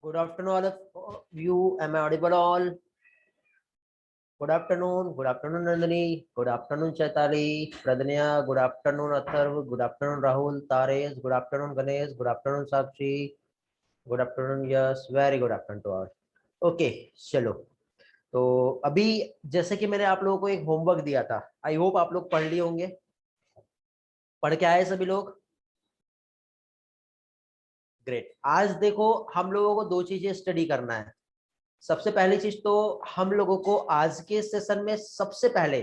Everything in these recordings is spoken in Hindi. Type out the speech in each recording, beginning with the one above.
Good afternoon, all of you. Am I audible all? Good afternoon. Good afternoon, Nandini. Good afternoon, Chaitali. Pradnya. Good afternoon, Atharv. Good afternoon, Rahul. Tares. Good afternoon, Ganesh. Good afternoon, Sakshi. Good afternoon, yes. Very good afternoon to all. Okay, चलो। तो अभी जैसे कि मैंने आप लोगों को एक होमवर्क दिया था, आई होप आप लोग पढ़ लिए होंगे। पढ़ के आए सभी लोग? ग्रेट। आज देखो, हम लोगों को दो चीजें स्टडी करना है। सबसे पहली चीज तो हम लोगों को आज के सेशन में सबसे पहले,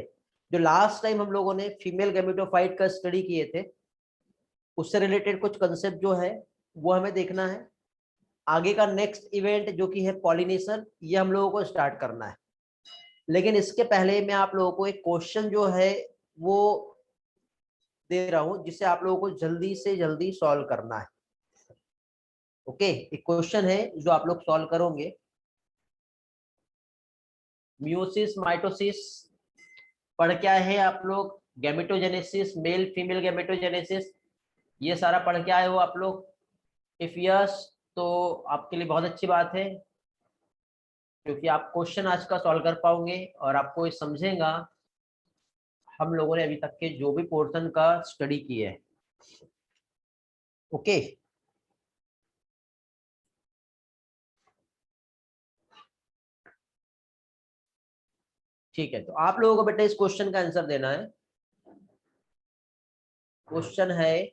जो लास्ट टाइम हम लोगों ने फीमेल गैमेटोफाइट का स्टडी किए थे, उससे रिलेटेड कुछ कंसेप्ट जो है वो हमें देखना है। आगे का नेक्स्ट इवेंट जो कि है पॉलिनेशन, ये हम लोगों को स्टार्ट करना है। लेकिन इसके पहले मैं आप लोगों को एक क्वेश्चन जो है वो दे रहा हूं, जिसे आप लोगों को जल्दी से जल्दी सॉल्व करना है। ओके, एक क्वेश्चन है जो आप लोग सॉल्व करोगे। मियोसिस, माइटोसिस पढ़ क्या है आप लोग? गैमेटोजेनेसिस, मेल फीमेल गैमेटोजेनेसिस, ये सारा पढ़ के आए हो आप लोग? इफ यस, तो आपके लिए बहुत अच्छी बात है, क्योंकि आप क्वेश्चन आज का सॉल्व कर पाओगे और आपको ये समझेगा हम लोगों ने अभी तक के जो भी पोर्शन का स्टडी किए है। ओके, ठीक है। तो आप लोगों को बेटा इस क्वेश्चन का आंसर देना है। क्वेश्चन है,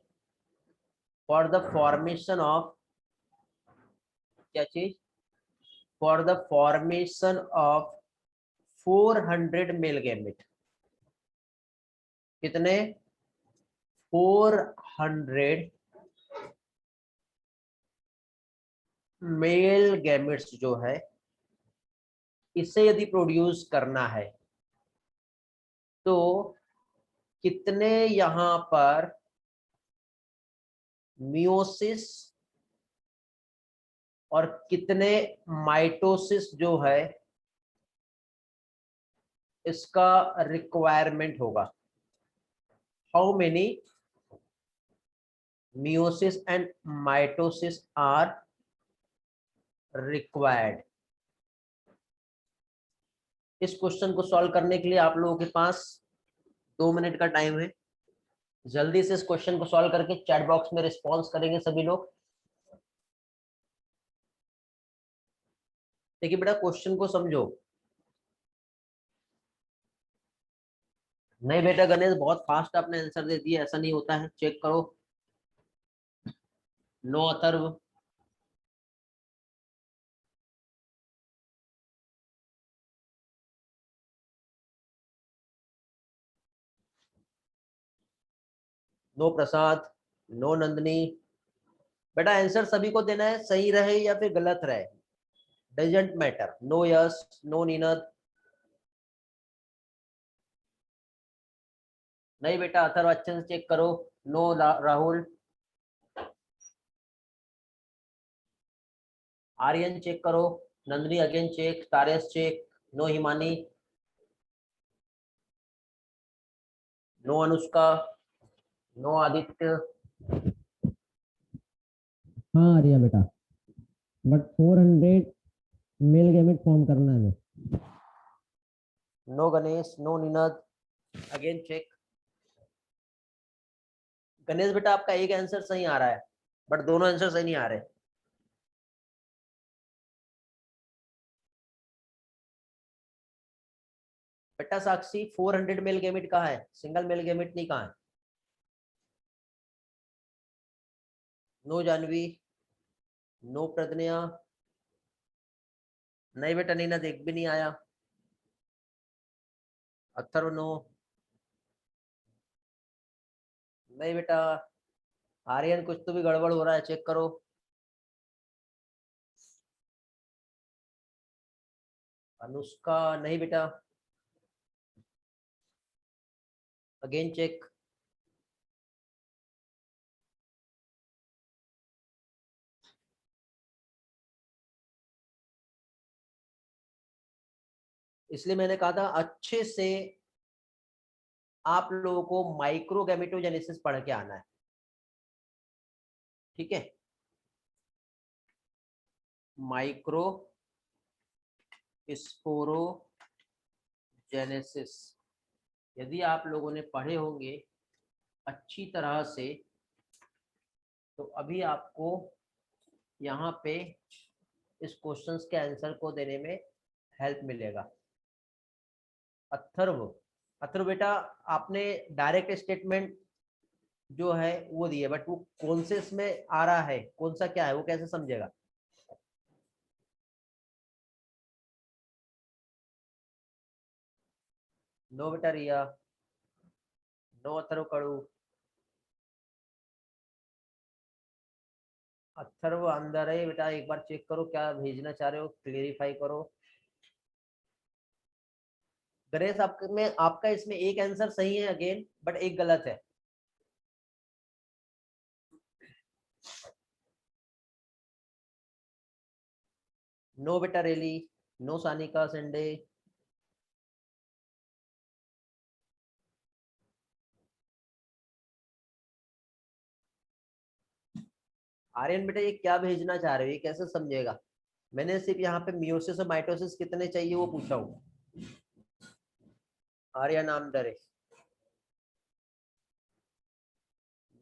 फॉर द फॉर्मेशन ऑफ, क्या चीज? For the formation of 400 male gamete. कितने? 400 मेल गैमेट्स जो है, इसे यदि प्रोड्यूस करना है तो कितने यहां पर मियोसिस और कितने माइटोसिस जो है इसका रिक्वायरमेंट होगा? How many meiosis and mitosis are required? इस क्वेश्चन को सॉल्व करने के लिए आप लोगों के पास 2 मिनट का टाइम है। जल्दी से इस क्वेश्चन को सॉल्व करके चैट बॉक्स में रिस्पॉन्स करेंगे सभी लोग। देखिए बेटा, क्वेश्चन को समझो। नहीं बेटा गणेश, बहुत फास्ट आपने आंसर दे दिया, ऐसा नहीं होता है, चेक करो। नो अथर्व, नो प्रसाद, नो नंदनी। बेटा आंसर सभी को देना है, सही रहे या फिर गलत रहे, doesn't matter. No yes, no Ninad. नहीं बेटा अथर्व, अच्छे से चेक करो। नो राहुल। आर्यन चेक करो। Nandni again check. Taresh check. No Himani. No Anushka. No Aditya. हाँ आर्या बेटा, बट 400 मेल गैमेट फॉर्म करना है हमें। No Ganesh, no Ninad. Again check. Ganesh बेटा आपका एक आंसर सही आ रहा है, बट दोनों आंसर सही नहीं आ रहे। बेटा साक्षी, 400 मेल गैमेट कहाँ है? सिंगल मेल गैमेट नहीं, कहाँ है? नो जानवी। नो प्रज्ञा। नहीं बेटा नीना, देख भी नहीं आया। अथर्व नो। नहीं बेटा। आर्यन, कुछ तो भी गड़बड़ हो रहा है, चेक करो। अनुष्का, नहीं बेटा। Again check. इसलिए मैंने कहा था अच्छे से आप लोगों को माइक्रो गैमेटोजेनेसिस पढ़ के आना है, ठीक है? Micro sporogenesis. यदि आप लोगों ने पढ़े होंगे अच्छी तरह से तो अभी आपको यहाँ पे इस क्वेश्चंस के आंसर को देने में हेल्प मिलेगा। अथर्व, अथर्व बेटा आपने डायरेक्ट स्टेटमेंट जो है वो दिए, बट वो कौन से इसमें आ रहा है, कौन सा क्या है, वो कैसे समझेगा? नो बेटा रिया, नो अथर्व कड़ू, अथर्व अंदर है बेटा, एक बार चेक करो क्या भेजना चाह रहे हो, क्लेरिफाई करो। गणेश आपके में आपका इसमें एक आंसर सही है अगेन, बट एक गलत है। नो बेटा रेली, नो सानिका संडे। आर्यन बेटा ये क्या भेजना चाह रहे हो, ये कैसे समझेगा? मैंने सिर्फ यहाँ पे मियोसिस और माइटोसिस कितने चाहिए वो पूछा हूँ। आर्यन नाम डरे।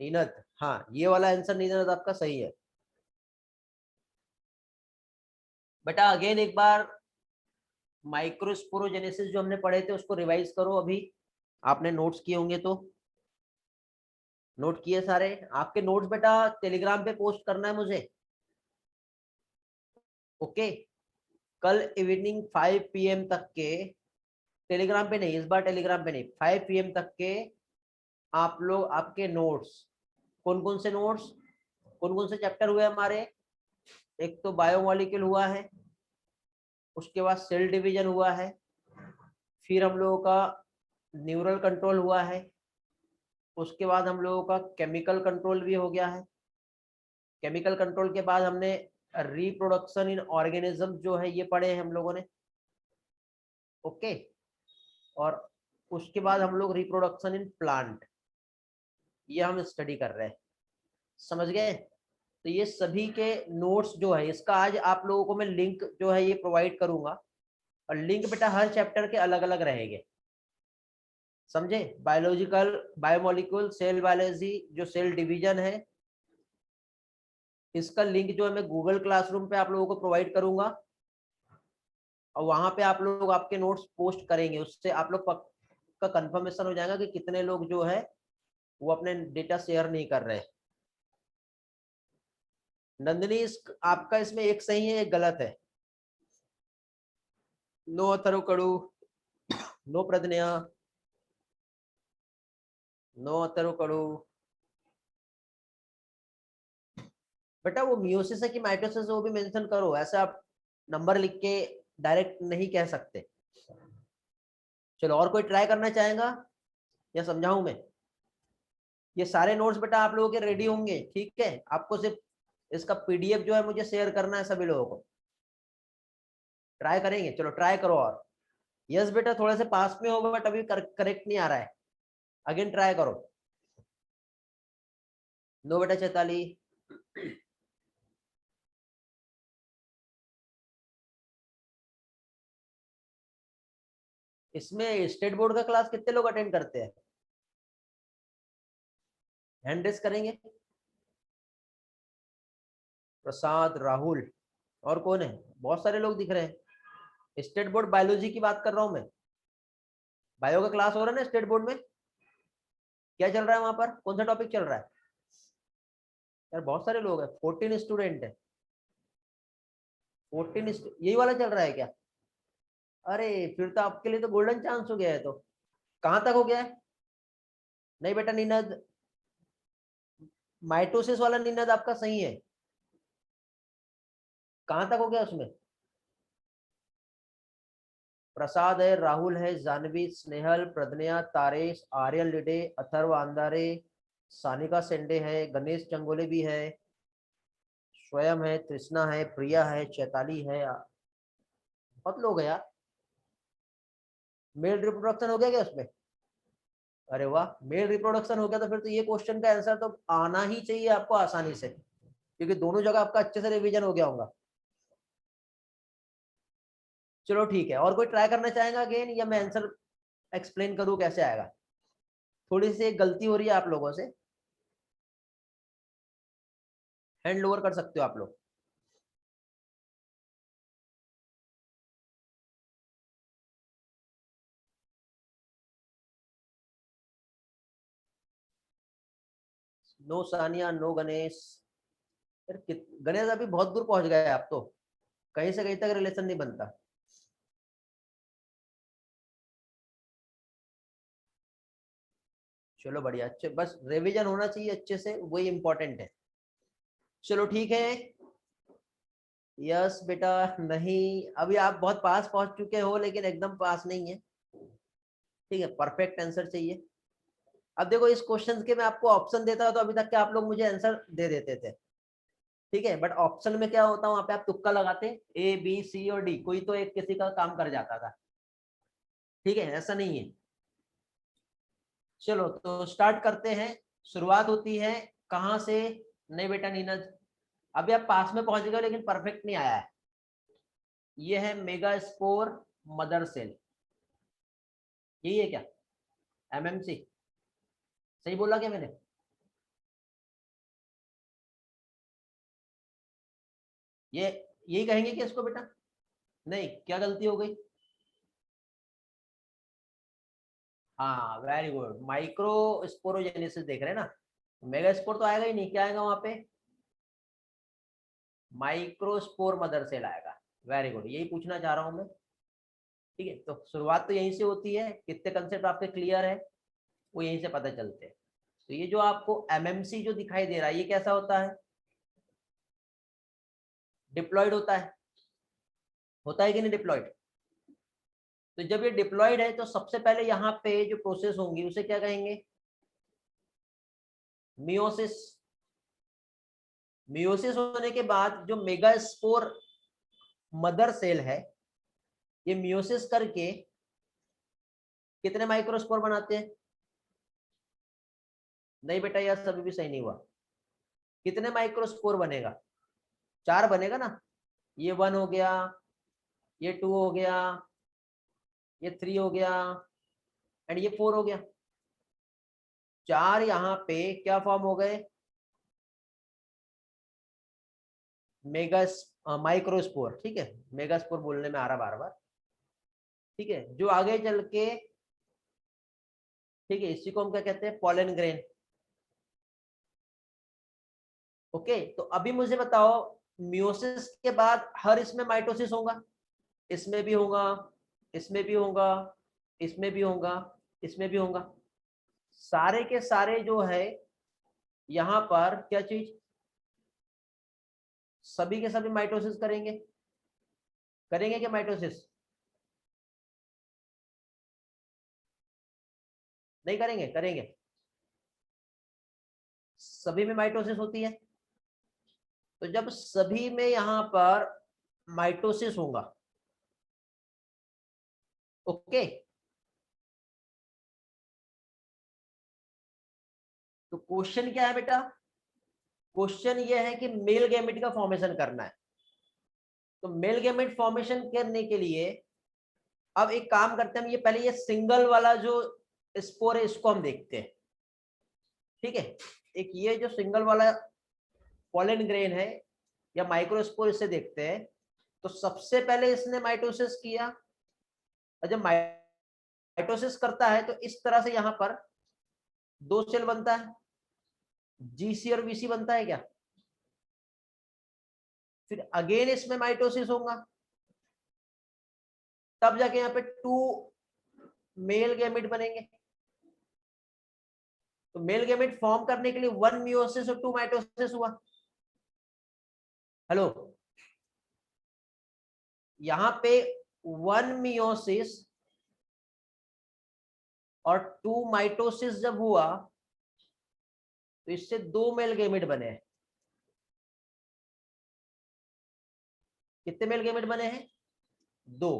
नीनद, हाँ ये वाला आंसर नीनद आपका सही है बेटा। अगेन एक बार माइक्रोस्पोरोजेनेसिस जो हमने पढ़े थे उसको रिवाइज करो। अभी आपने नोट्स किए होंगे तो नोट किए सारे? आपके नोट्स बेटा टेलीग्राम पे पोस्ट करना है मुझे, ओके? कल इवनिंग 5 PM तक के, टेलीग्राम पे नहीं, इस बार टेलीग्राम पे नहीं, 5 PM तक के आप लोग आपके नोट्स, कौन कौन से नोट्स, कौन कौन से चैप्टर हुए हमारे? एक तो बायोमोलिक्यूल हुआ है, उसके बाद सेल डिवीजन हुआ है, फिर हम लोगों का न्यूरल कंट्रोल हुआ है, उसके बाद हम लोगों का केमिकल कंट्रोल भी हो गया है। केमिकल कंट्रोल के बाद हमने रिप्रोडक्शन इन ऑर्गेनिज्म जो है ये पढ़े हैं हम लोगों ने, ओके? और उसके बाद हम लोग रिप्रोडक्शन इन प्लांट, ये हम स्टडी कर रहे हैं, समझ गए? तो ये सभी के नोट्स जो है इसका आज आप लोगों को मैं लिंक जो है ये प्रोवाइड करूंगा, और लिंक बेटा हर चैप्टर के अलग अलग रहेंगे, समझे? बायोलॉजिकल, बायोमोलिक्यूल, सेल बायोलॉजी, जो सेल डिवीजन है, इसका लिंक जो है मैं गूगल क्लासरूम पे आप लोगों को प्रोवाइड करूंगा, और वहां पे आप लोग आपके नोट्स पोस्ट करेंगे, उससे आप लोग का कंफर्मेशन हो जाएगा कि कितने लोग जो है वो अपने डेटा शेयर नहीं कर रहे। नंदिनी आपका इसमें एक सही है एक गलत है। नो अथर्व कड़ू, नो प्रज्ञा, नो अथर्व कड़ू। बेटा वो मियोसिस है कि माइटोसिस है वो भी मेंशन करो, ऐसा आप नंबर लिख के डायरेक्ट नहीं कह सकते। चलो और कोई ट्राई करना चाहेगा या समझाऊं मैं? ये सारे नोट्स बेटा आप लोगों के रेडी होंगे, ठीक है? आपको सिर्फ इसका PDF जो है मुझे शेयर करना है सभी लोगों को। ट्राई करेंगे? चलो ट्राई करो। और यस बेटा थोड़े से पास में हो बट अभी करेक्ट नहीं आ रहा है, अगेन ट्राई करो। नो बेटा चैताली। इसमें स्टेट बोर्ड का क्लास कितने लोग अटेंड करते हैं? हैंड रेस करेंगे। प्रसाद, राहुल, और कौन है? बहुत सारे लोग दिख रहे हैं। स्टेट बोर्ड बायोलॉजी की बात कर रहा हूं मैं, बायो का क्लास हो रहा है ना स्टेट बोर्ड में। क्या चल रहा है वहां पर, कौन सा टॉपिक चल रहा है? यार बहुत सारे लोग हैं, 14 स्टूडेंट है। 14 यही वाला चल रहा है क्या? अरे फिर तो आपके लिए तो गोल्डन चांस हो गया है। तो कहाँ तक हो गया है? नहीं बेटा निनद, माइटोसिस वाला निनद आपका सही है। कहाँ तक हो गया उसमें? प्रसाद है, राहुल है, जानवी, स्नेहल, प्रज्ञा, तारेश, आर्यन लिडे, अथर्व आंदारे, सानिका सेंडे है, गणेश चंगोले भी है, स्वयं है, कृष्णा है, प्रिया है, चैताली है, बहुत लोग है यार। मेल रिप्रोडक्शन हो गया क्या उसमें? अरे वाह, मेल रिप्रोडक्शन हो गया तो फिर तो ये क्वेश्चन का आंसर तो आना ही चाहिए आपको आसानी से, क्योंकि दोनों जगह आपका अच्छे से रिवीजन हो गया होगा। चलो ठीक है, और कोई ट्राई करना चाहेगा अगेन, या मैं आंसर एक्सप्लेन करूं कैसे आएगा? थोड़ी सी गलती हो रही है आप लोगों से, हैंड लोअर कर सकते हो आप लोग। No Saniya, no Ganesh. यार गणेश अभी बहुत दूर पहुंच गए आप तो, कहीं से कहीं तक रिलेशन नहीं बनता। चलो बढ़िया, अच्छे, बस रिवीजन होना चाहिए अच्छे से, वही इंपॉर्टेंट है। चलो ठीक है। यस बेटा, नहीं अभी आप बहुत पास पहुंच चुके हो, लेकिन एकदम पास नहीं है। ठीक है, परफेक्ट आंसर चाहिए। अब देखो इस क्वेश्चन के मैं आपको ऑप्शन देता तो अभी तक के आप लोग मुझे आंसर दे देते थे। ठीक है, बट ऑप्शन में क्या होता, वहां पे आप तुक्का लगाते, ए बी सी और डी, कोई तो एक किसी का काम कर जाता था। ठीक है, ऐसा नहीं है। चलो तो स्टार्ट करते हैं। शुरुआत होती है कहाँ से? नहीं बेटा नीरज, अभी आप पास में पहुंच गए लेकिन परफेक्ट नहीं आया है। ये है मेगा स्पोर मदर सेल, यही है क्या? एमएमसी, सही बोला क्या मैंने? ये यही कहेंगे कि इसको बेटा? नहीं, क्या गलती हो गई? हाँ वेरी गुड, माइक्रो स्पोरोजेनेसिस देख रहे हैं ना। मेगा स्पोर तो आएगा ही नहीं, क्या आएगा वहां पे? माइक्रोस्पोर मदर सेल आएगा। वेरी गुड, यही पूछना चाह रहा हूं मैं। ठीक है, तो शुरुआत तो यहीं से होती है। कितने कंसेप्ट आपके क्लियर है वो यहीं से पता चलते हैं। तो ये जो आपको एमएमसी जो दिखाई दे रहा है, ये कैसा होता है? डिप्लॉयड होता है कि नहीं डिप्लॉयड? तो जब ये डिप्लॉयड है तो सबसे पहले यहाँ पे जो प्रोसेस होंगी उसे क्या कहेंगे? मियोसिस। मियोसिस होने के बाद जो मेगास्पोर मदर सेल है, ये मियोसिस करके कितने माइक्रोस्पोर बनाते हैं? नहीं बेटा, यह सभी भी सही नहीं हुआ। कितने माइक्रोस्पोर बनेगा? 4 बनेगा ना। ये 1 हो गया, ये 2 हो गया, ये 3 हो गया, एंड ये 4 हो गया। 4 यहाँ पे क्या फॉर्म हो गए? Mega microspore. ठीक है, मेगास्पोर बोलने में आ रहा बार बार। ठीक है, जो आगे चल के, ठीक है, इसी को हम क्या कहते हैं? Pollen grain. ओके, तो अभी मुझे बताओ, मियोसिस के बाद हर इसमें माइटोसिस होगा? इसमें भी होगा, इसमें भी होगा, इसमें भी होगा, इसमें भी होगा। सारे के सारे जो है यहाँ पर क्या चीज, सभी के सभी माइटोसिस करेंगे। करेंगे क्या माइटोसिस? नहीं करेंगे? करेंगे। सभी में माइटोसिस होती है। तो जब सभी में यहाँ पर माइटोसिस होगा, ओके, तो क्वेश्चन क्या है बेटा? क्वेश्चन ये है कि मेल गैमेट का फॉर्मेशन करना है। तो मेल गैमेट फॉर्मेशन करने के लिए अब एक काम करते हैं हम, ये पहले ये सिंगल वाला जो स्पोर है इसको हम देखते हैं। ठीक है, एक ये जो सिंगल वाला पॉलन ग्रेन है या माइक्रोस्पोर, इसे देखते हैं। तो सबसे पहले इसने माइटोसिस किया, और जब माइटोसिस करता है तो इस तरह से यहाँ पर 2 सेल बनता है, जीसी और वीसी बनता है क्या? फिर अगेन इसमें माइटोसिस होगा, तब जाके यहाँ पे 2 मेल गैमेट बनेंगे। तो मेल गैमेट फॉर्म करने के लिए 1 मियोसिस और 2 माइटोसिस हुआ। हेलो, यहाँ पे 1 मियोसिस और 2 माइटोसिस जब हुआ तो इससे 2 मेल गैमेट बने हैं। कितने मेल गैमेट बने हैं? 2।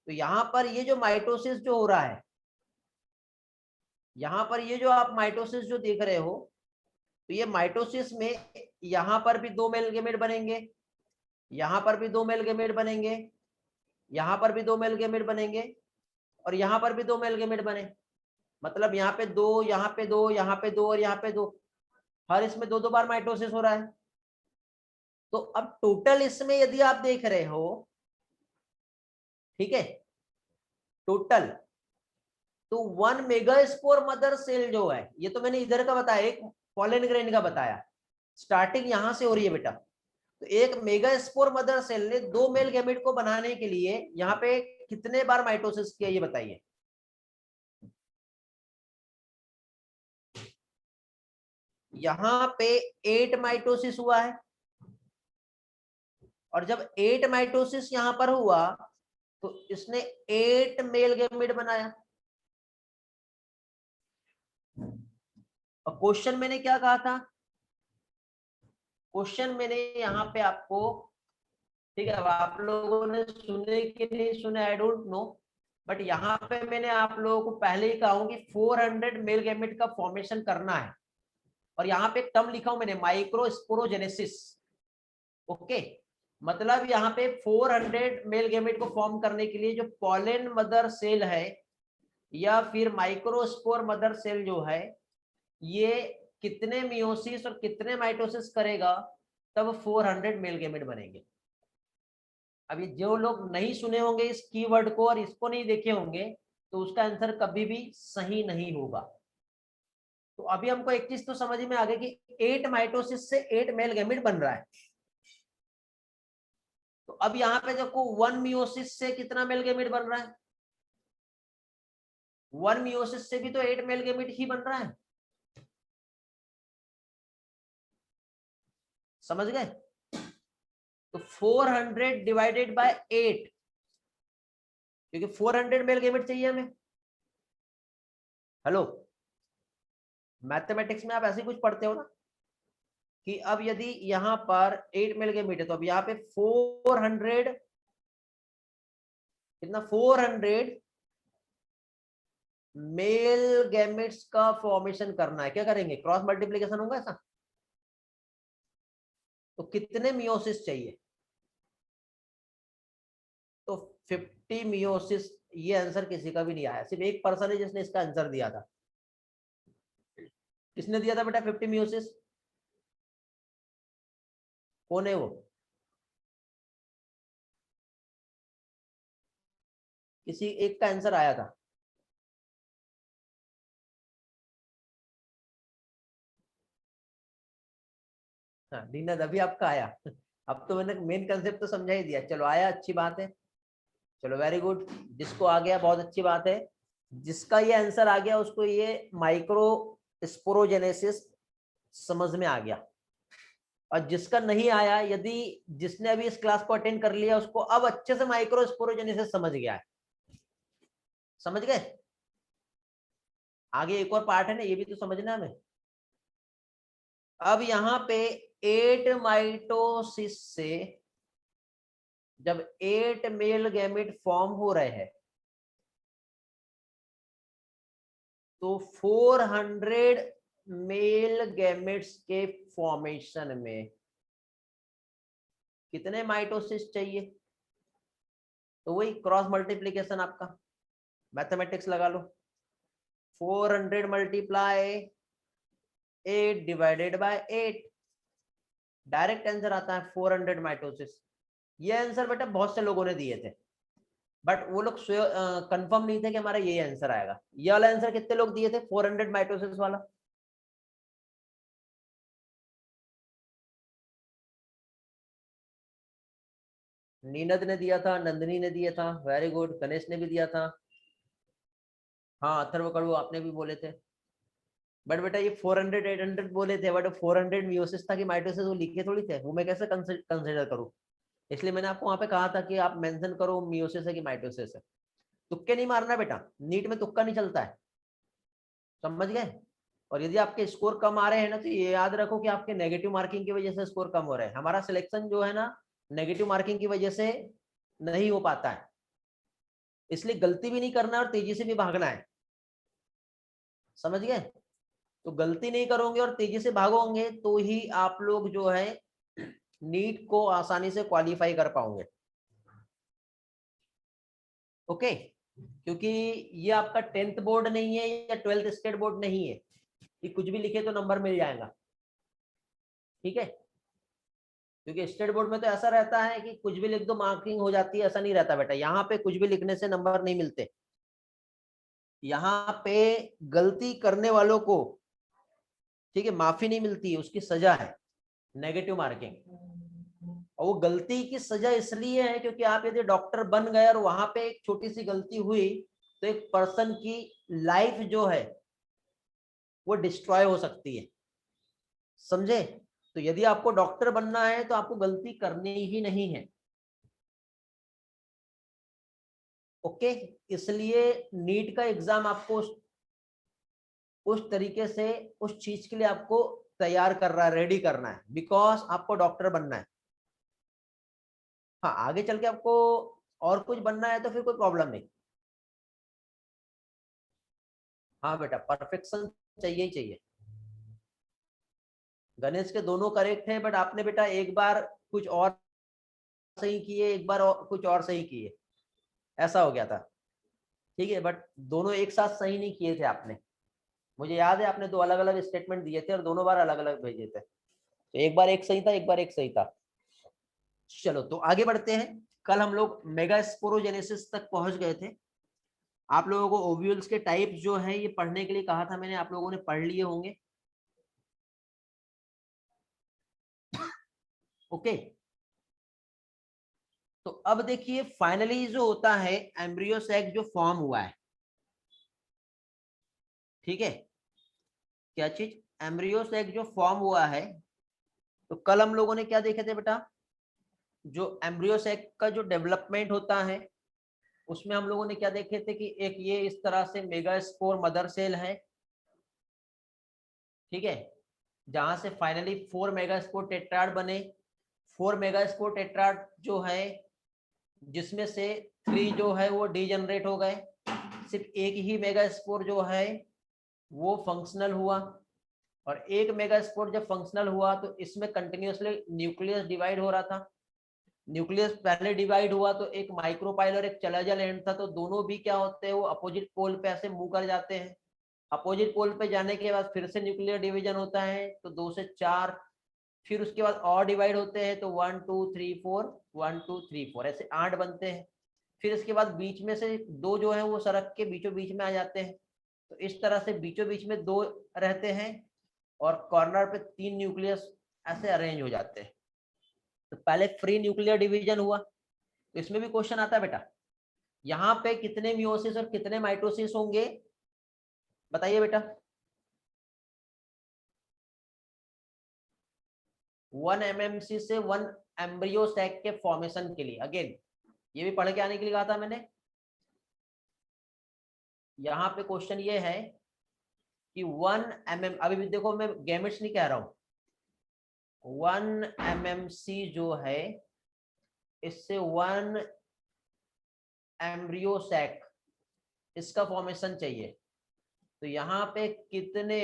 तो यहां पर ये जो माइटोसिस जो हो रहा है, यहां पर ये जो आप माइटोसिस जो देख रहे हो, तो ये माइटोसिस में यहां पर भी 2 मेल गैमेट बनेंगे, यहां पर भी 2 मेल गैमेट बनेंगे, यहाँ पर भी 2 मेल गैमेट बनेंगे और यहाँ पर भी 2 मेल गैमेट बने, मतलब यहाँ पे 2, यहाँ पे 2, यहाँ पे 2 और यहाँ पे 2, हर इसमें 2-2 बार माइटोसिस हो रहा है। तो अब टोटल इसमें यदि आप देख रहे हो, ठीक है, टोटल तो 1 मेगास्पोर मदर सेल जो है, ये तो मैंने इधर का बताया, एक पॉलन ग्रेन का बताया, स्टार्टिंग यहां से हो रही है बेटा। तो एक मेगास्पोर मदर सेल ने 2 मेल गैमेट को बनाने के लिए यहाँ पे कितने बार माइटोसिस किया, ये बताइए। यहाँ पे 8 माइटोसिस हुआ है, और जब 8 माइटोसिस यहां पर हुआ तो इसने 8 मेल गैमेट बनाया। और क्वेश्चन मैंने क्या कहा था, क्वेश्चन मैंने यहाँ पे आपको, ठीक है, अब आप लोगों ने सुने कि नहीं सुने आई डोंट नो, बट यहाँ पे मैंने आप लोगों को पहले ही कहा हूं कि 400 मेल गैमेट का फॉर्मेशन करना है, और यहाँ पे एक टर्म लिखा हूं मैंने, माइक्रोस्पोरोजेनेसिस। ओके, मतलब यहाँ पे 400 मेल गैमेट को फॉर्म करने के लिए जो पॉलन मदर सेल है या फिर माइक्रोस्पोर मदर सेल जो है, ये कितने मियोसिस और कितने माइटोसिस करेगा, तब 400 मेल गैमेट बनेंगे। अभी जो लोग नहीं सुने होंगे इस कीवर्ड को और इसको नहीं देखे होंगे, तो उसका आंसर कभी भी सही नहीं होगा। तो अभी हमको एक चीज तो समझ में आ गई कि 8 माइटोसिस से 8 मेल गैमेट बन रहा है। तो अब यहाँ पे देखो 1 मियोसिस से कितना मेल गैमेट बन रहा है, 1 मियोसिस से भी तो 8 मेल गैमेट ही बन रहा है, समझ गए। तो 400 डिवाइडेड बाय 8, क्योंकि 400 मेल गैमेट चाहिए हमें। हेलो, मैथमेटिक्स में आप ऐसे कुछ पढ़ते हो ना, कि अब यदि यहाँ पर 8 मेल गैमेट है, तो अब यहाँ पे 400 कितना, 400 मेल गैमेट्स का फॉर्मेशन करना है। क्या करेंगे, क्रॉस मल्टीप्लीकेशन होगा ऐसा, तो कितने मियोसिस चाहिए, तो 50 मियोसिस। ये आंसर किसी का भी नहीं आया, सिर्फ एक पर्सन है जिसने इसका आंसर दिया था। किसने दिया था बेटा 50 मियोसिस, कौन है वो, किसी एक का आंसर आया था। हाँ दीना, अभी आपका आया। अब तो मैंने मेन कंसेप्ट तो समझा ही दिया, चलो आया, अच्छी बात है, चलो वेरी गुड। जिसको आ गया बहुत अच्छी बात है, जिसका ये आंसर आ गया उसको ये माइक्रो स्पोरोजेनेसिस समझ में आ गया, और जिसका नहीं आया, यदि जिसने अभी इस क्लास को अटेंड कर लिया, उसको अब अच्छे से माइक्रो स्पोरोजेनेसिस समझ गया है, समझ गए। आगे एक और पार्ट है ना, ये भी तो समझना है हमें। अब यहाँ पे 8 माइटोसिस से जब 8 मेल गैमेट फॉर्म हो रहे हैं, तो 400 मेल गैमेट्स के फॉर्मेशन में कितने माइटोसिस चाहिए, तो वही क्रॉस मल्टीप्लीकेशन आपका, मैथमेटिक्स लगा लो, 400 multiply 8 divided by 8, direct answer आता है 400 माइटोसिस। ये आंसर बेटा बहुत से लोगों ने दिए थे, बट वो लोग कंफर्म नहीं थे कि हमारा ये आंसर आएगा। ये वाला आंसर कितने लोग दिए थे, 400 माइटोसिस वाला, नीनद ने दिया था, नंदनी ने दिया था, वेरी गुड, गणेश ने भी दिया था, हाँ अथर्व कड़ू आपने भी बोले थे। बट बेटा ये 400 800 बोले थे, बट 400 मियोसिस था कि माइटोसिस, वो लिखे थोड़ी थे, वो मैं कैसे कंसिडर करूं। इसलिए मैंने आपको वहां पे कहा था कि आप मेंशन करो मियोसिस है कि माइटोसिस है। तुक्के नहीं मारना बेटा, नीट में तुक्का नहीं चलता है, समझ गए। और यदि आपके स्कोर कम आ रहे हैं ना, तो ये याद रखो कि आपके नेगेटिव मार्किंग की वजह से स्कोर कम हो रहे हैं। हमारा सिलेक्शन जो है ना, नेगेटिव मार्किंग की वजह से नहीं हो पाता है, इसलिए गलती भी नहीं करना है और तेजी से भी भागना है, समझ गए। तो गलती नहीं करोगे और तेजी से भागोगे तो ही आप लोग जो है नीट को आसानी से क्वालिफाई कर पाओगे। ओके, क्योंकि ये आपका 10th बोर्ड नहीं है या 12th स्टेट बोर्ड नहीं है कि कुछ भी लिखे तो नंबर मिल जाएगा, ठीक है। क्योंकि स्टेट बोर्ड में तो ऐसा रहता है कि कुछ भी लिख दो मार्किंग हो जाती है, ऐसा नहीं रहता बेटा। यहाँ पे कुछ भी लिखने से नंबर नहीं मिलते। यहाँ पे गलती करने वालों को, ठीक है, माफी नहीं मिलती है, उसकी सजा है नेगेटिव मार्किंग। और वो गलती की सजा इसलिए है क्योंकि आप यदि डॉक्टर बन गए और वहां पे एक छोटी सी गलती हुई तो एक पर्सन की लाइफ जो है वो डिस्ट्रॉय हो सकती है, समझे। तो यदि आपको डॉक्टर बनना है तो आपको गलती करनी ही नहीं है, ओके। इसलिए नीट का एग्जाम आपको उस तरीके से उस चीज के लिए आपको तैयार कर रहा है, रेडी करना है, बिकॉज आपको डॉक्टर बनना है। हाँ, आगे चल के आपको और कुछ बनना है तो फिर कोई प्रॉब्लम नहीं। हाँ बेटा, परफेक्शन चाहिए ही चाहिए। गणेश के दोनों करेक्ट हैं, बट आपने बेटा एक बार कुछ और सही किए, एक बार कुछ और सही किए, ऐसा हो गया था, ठीक है। बट दोनों एक साथ सही नहीं किए थे आपने। मुझे याद है आपने दो अलग अलग स्टेटमेंट दिए थे और दोनों बार अलग अलग भेजे थे, तो एक बार एक सही था, एक बार एक सही था। चलो तो आगे बढ़ते हैं। कल हम लोग मेगा स्पोरोजेनेसिस तक पहुंच गए थे। आप लोगों को ओव्यूल्स के टाइप जो है ये पढ़ने के लिए कहा था मैंने, आप लोगों ने पढ़ लिए होंगे, ओके। तो अब देखिए फाइनली जो होता है एम्ब्रियो सैक जो फॉर्म हुआ है, ठीक है, क्या चीज, एम्ब्रियो सैक जो फॉर्म हुआ है। तो कल हम लोगों ने क्या देखे थे बेटा, जो एम्ब्रियो सैक का जो डेवलपमेंट होता है उसमें हम लोगों ने क्या देखे थे कि एक ये इस तरह से मेगास्पोर मदर सेल है, ठीक है, जहां से फाइनली 4 मेगास्पोर टेट्राड बने। 4 मेगास्पोर टेट्राड जो है जिसमें से 3 जो है वो डीजनरेट हो गए, सिर्फ एक ही मेगास्पोर जो है वो फंक्शनल हुआ। और एक मेगास्पोर जब फंक्शनल हुआ तो इसमें कंटिन्यूअसली न्यूक्लियस डिवाइड हो रहा था। न्यूक्लियस पहले डिवाइड हुआ तो एक माइक्रोपाइल और एक चलाजल एंड था, तो दोनों भी क्या होते हैं, वो अपोजिट पोल पे ऐसे मूव कर जाते हैं। अपोजिट पोल पे जाने के बाद फिर से न्यूक्लियर डिवीजन होता है, तो 2 से 4, फिर उसके बाद और डिवाइड होते हैं, तो 1 2 3 4, 1 2 3 4 ऐसे 8 बनते हैं। फिर इसके बाद बीच में से 2 जो है वो सड़क के बीचों बीच में आ जाते हैं, तो इस तरह से बीचों बीच में 2 रहते हैं और कॉर्नर पे 3 न्यूक्लियस ऐसे अरेंज हो जाते हैं। तो पहले फ्री न्यूक्लियर डिवीजन हुआ, तो इसमें भी क्वेश्चन आता है बेटा, यहाँ पे कितने मियोसिस और कितने माइटोसिस होंगे, बताइए बेटा। 1 एमएमसी से 1 एम्ब्रियो सैक के फॉर्मेशन के लिए, अगेन ये भी पढ़ के आने के लिए कहा था मैंने। यहाँ पे क्वेश्चन ये है कि 1 mm, अभी भी देखो मैं गैमेट्स नहीं कह रहा हूं, 1 एमएमसी जो है इससे 1 एम्ब्रियो सैक इसका फॉर्मेशन चाहिए, तो यहाँ पे कितने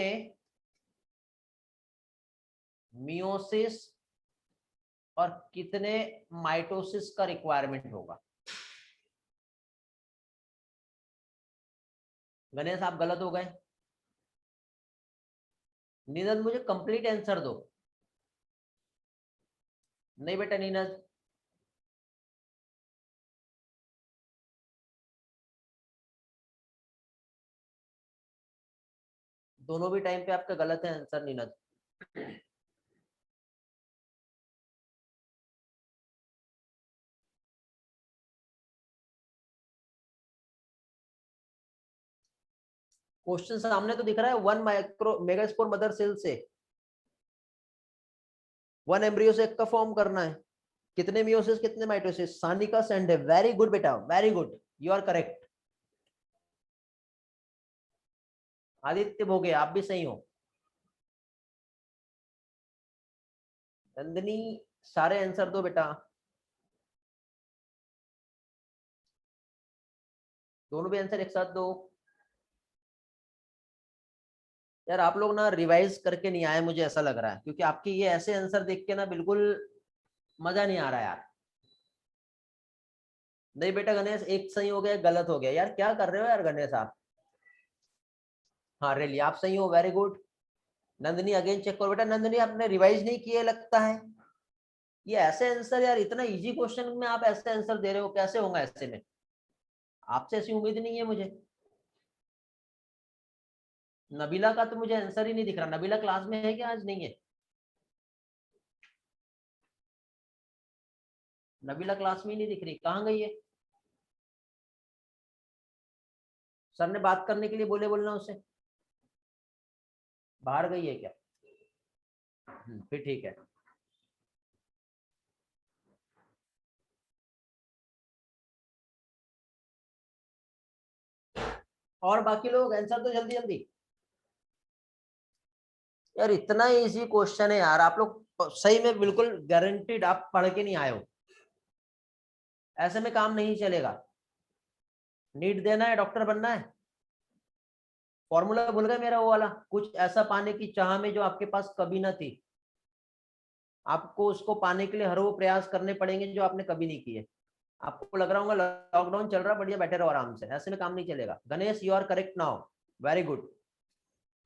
मियोसिस और कितने माइटोसिस का रिक्वायरमेंट होगा। गणेश आप गलत हो गए, नीरज मुझे कंप्लीट आंसर दो। नहीं बेटा नीरज, दोनों भी टाइम पे आपका गलत है आंसर नीरज। क्वेश्चन सामने तो दिख रहा है, 1 माइक्रो मेगास्पोर मदर सेल से 1 एम्ब्रियो से एक का फॉर्म करना है, कितने मियोसिस कितने माइटोसिस, सानिका सेंड है, वेरी गुड बेटा, very good, you are correct. Aditya Bhoge आप भी सही हो। नंदिनी सारे आंसर दो बेटा, दोनों भी आंसर एक साथ दो। यार आप लोग ना रिवाइज करके नहीं आए, मुझे ऐसा लग रहा है, क्योंकि आपकी ये ऐसे आंसर देख के ना बिल्कुल मजा नहीं आ रहा यार। नहीं बेटा गणेश, एक सही हो गया, गलत हो गया। यार क्या कर रहे हो यार गणेश आप। हाँ रेली आप सही हो, very good. Nandini again check करो बेटा। नंदिनी आपने रिवाइज नहीं किए लगता है। ये ऐसे आंसर यार, इतना इजी क्वेश्चन में आप ऐसे आंसर दे रहे हो, कैसे होगा ऐसे में। आपसे ऐसी उम्मीद नहीं है मुझे। नबीला का तो मुझे आंसर ही नहीं दिख रहा। नबीला क्लास में है क्या, आज नहीं है? नबीला क्लास में ही नहीं दिख रही, कहाँ गई है? सर ने बात करने के लिए बोलना उसे। बाहर गई है क्या? फिर ठीक है। और बाकी लोग आंसर तो जल्दी जल्दी। यार इतना इजी क्वेश्चन है यार, आप लोग सही में बिल्कुल गारंटीड आप पढ़ के नहीं आए हो। ऐसे में काम नहीं चलेगा। नीट देना है, डॉक्टर बनना है। फॉर्मूला भूल गए मेरा वो वाला, कुछ ऐसा पाने की चाह में जो आपके पास कभी ना थी। आपको उसको पाने के लिए हर वो प्रयास करने पड़ेंगे जो आपने कभी नहीं किए। आपको लग रहा होगा लॉकडाउन चल रहा है, बढ़िया बैठे रहो आराम से। ऐसे में काम नहीं चलेगा। Ganesh you are correct now, very good.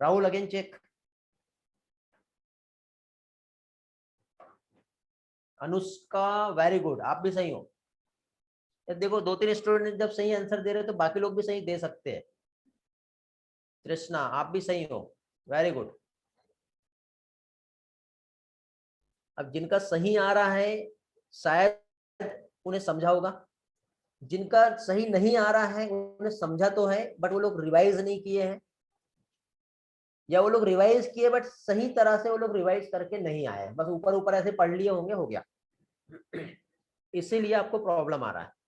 Rahul again check. Anushka very good, आप भी सही हो। देखो 2-3 स्टूडेंट जब सही आंसर दे रहे हो तो बाकी लोग भी सही दे सकते हैं। कृष्णा आप भी सही हो, वेरी गुड। अब जिनका सही आ रहा है शायद उन्हें समझा होगा, जिनका सही नहीं आ रहा है उन्हें समझा तो है बट वो लोग रिवाइज नहीं किए हैं, या वो लोग रिवाइज किए बट सही तरह से वो लोग रिवाइज करके नहीं आए, बस ऊपर ऊपर ऐसे पढ़ लिए होंगे, हो गया। इसीलिए आपको प्रॉब्लम आ रहा है।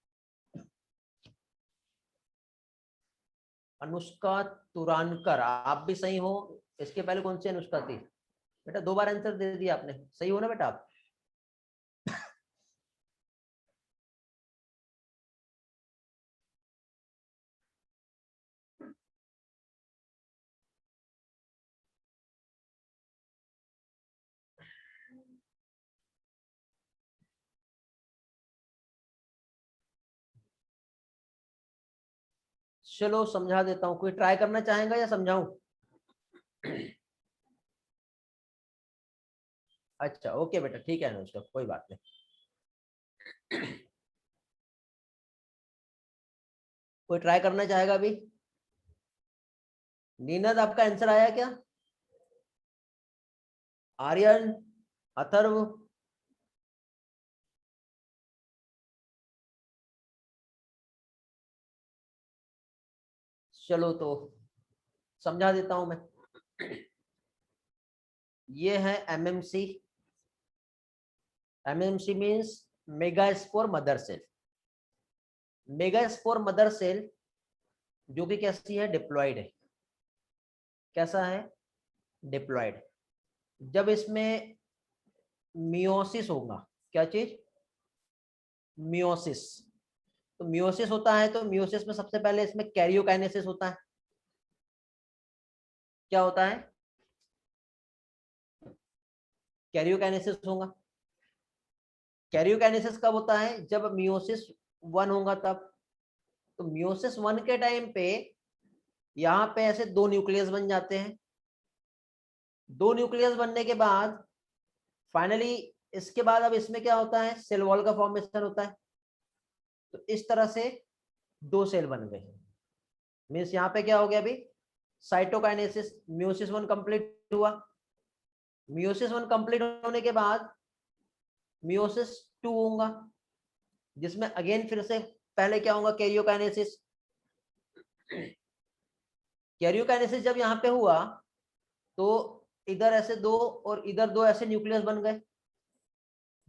अनुष्का तुरानकर आप भी सही हो। इसके पहले कौन सी अनुष्का थी बेटा? 2 बार आंसर दे दिया आपने, सही हो ना बेटा आप? चलो समझा देता हूँ, कोई ट्राई करना चाहेगा या समझाऊं? अच्छा ओके बेटा, ठीक है अनुष्का, कोई बात नहीं। कोई ट्राई करना चाहेगा अभी? नीनद आपका आंसर आया क्या? आर्यन, अथर्व, चलो तो समझा देता हूं मैं। ये है MMC. MMC means mega spore mother cell. Mega spore mother cell जो कि कैसी है, डिप्लॉयड है। कैसा है? डिप्लॉयड। जब इसमें मियोसिस होगा, क्या चीज? मियोसिस। तो मियोसिस होता है तो मियोसिस में सबसे पहले इसमें कैरियोकाइनेसिस होता है। क्या होता है? कैरियोकाइनेसिस होगा। कैरियोकाइनेसिस कब होता है? जब मियोसिस 1 होगा तब। तो मियोसिस 1 के टाइम पे यहाँ पे ऐसे 2 न्यूक्लियस बन जाते हैं। 2 न्यूक्लियस बनने के बाद फाइनली इसके बाद अब इसमें क्या होता है, सेल वॉल का फॉर्मेशन होता है। तो इस तरह से 2 सेल बन गए। मीन्स यहाँ पे क्या हो गया अभी, साइटोकाइनेसिस। मियोसिस 1 कंप्लीट हुआ। मियोसिस 1 कंप्लीट होने के बाद मियोसिस 2 होगा, जिसमें अगेन फिर से पहले क्या होगा, कैरियोकाइनेसिस। कैरियोकाइनेसिस जब यहाँ पे हुआ तो इधर ऐसे 2 और इधर 2 ऐसे न्यूक्लियस बन गए।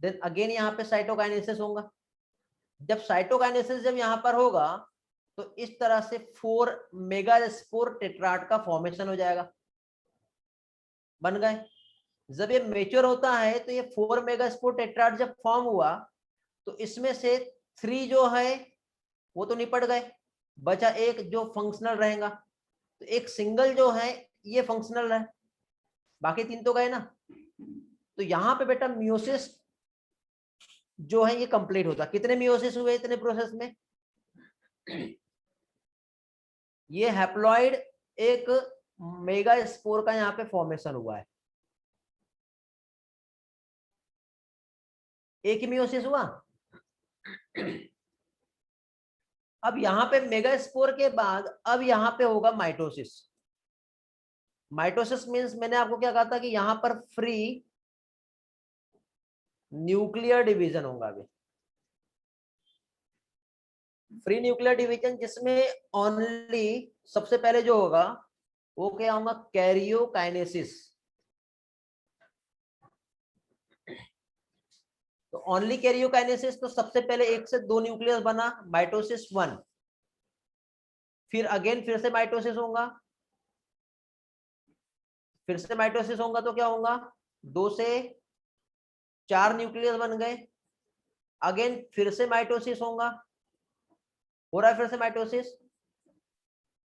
देन अगेन यहाँ पे साइटोकाइनेसिस होगा। जब साइटोकाइनेसिस जब यहाँ पर होगा तो इस तरह से 4 मेगा स्पोर टेट्राड का फॉर्मेशन हो जाएगा, बन गए। जब ये मेच्योर होता है तो ये 4 मेगा स्पोर टेट्राड जब फॉर्म हुआ तो इसमें से 3 जो है वो तो निपट गए, बचा एक जो फंक्शनल रहेगा। तो एक सिंगल जो है ये फंक्शनल है, बाकी 3 तो गए ना। तो यहाँ पे बेटा मियोसिस जो है ये कंप्लीट होता। कितने मियोसिस हुए इतने प्रोसेस में? ये हैप्लॉइड एक मेगा स्पोर का यहाँ पे फॉर्मेशन हुआ है। एक ही मियोसिस हुआ। अब यहाँ पे मेगा स्पोर के बाद अब यहाँ पे होगा माइटोसिस। माइटोसिस मींस मैंने आपको क्या कहा था कि यहाँ पर फ्री न्यूक्लियर डिवीजन होगा। अभी फ्री न्यूक्लियर डिवीजन जिसमें ओनली सबसे पहले जो होगा वो क्या होगा? कैरियोकाइनेसिस। तो ओनली कैरियोकाइनेसिस, तो सबसे पहले एक से दो न्यूक्लियस बना, माइटोसिस 1। फिर अगेन फिर से माइटोसिस होगा, फिर से माइटोसिस होगा तो क्या होगा? 2 से 4 न्यूक्लियस बन गए। अगेन फिर से माइटोसिस होगा, हो रहा है फिर से माइटोसिस।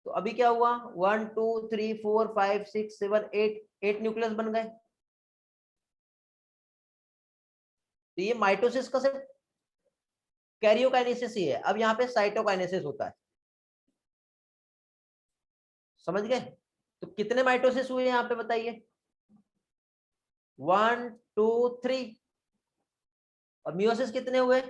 तो अभी क्या हुआ? 1 2 3 4 5 6 7 8 न्यूक्लियस बन गए। तो ये माइटोसिस का सिर्फ कैरियोकाइनेसिस ही है। अब यहाँ पे साइटोकाइनेसिस होता है। समझ गए? तो कितने माइटोसिस हुए यहाँ पे बताइए? 1 2 3। और मियोसिस कितने हुए?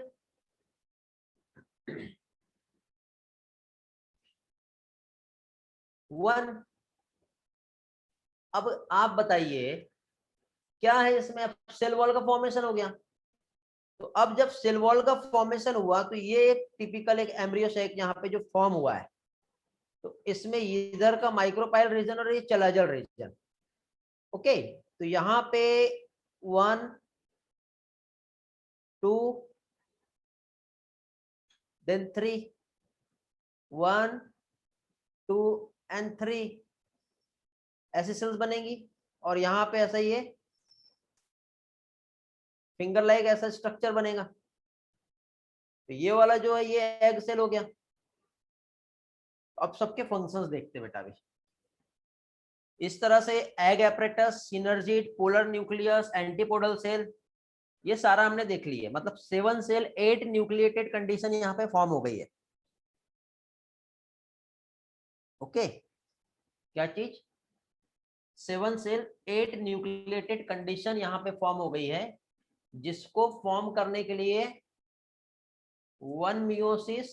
1। अब आप बताइए क्या है इसमें? अब सेल वॉल का फॉर्मेशन हो गया। तो अब जब सेल वॉल का फॉर्मेशन हुआ तो ये एक टिपिकल एक एम्ब्रियो सैक यहाँ पे जो फॉर्म हुआ है, तो इसमें इधर का माइक्रोपाइल रीजन और ये चलाजल रीजन। ओके, तो यहाँ पे 1 2 देन 3, 1 2 एंड 3 ऐसी सेल्स बनेंगी। और यहाँ पे ऐसा ही है, फिंगर लाइक ऐसा स्ट्रक्चर बनेगा। तो ये वाला जो है ये एग सेल हो गया। अब सबके फंक्शंस देखते बेटा। अभी इस तरह से egg apparatus, synergid, polar nucleus, antipodal cell, ये सारा हमने देख लिया। मतलब 7 सेल 8 न्यूक्लिएटेड कंडीशन यहाँ पे फॉर्म हो गई है। ओके, क्या चीज? 7 सेल 8 न्यूक्लिएटेड कंडीशन यहाँ पे फॉर्म हो गई है, जिसको फॉर्म करने के लिए 1 मियोसिस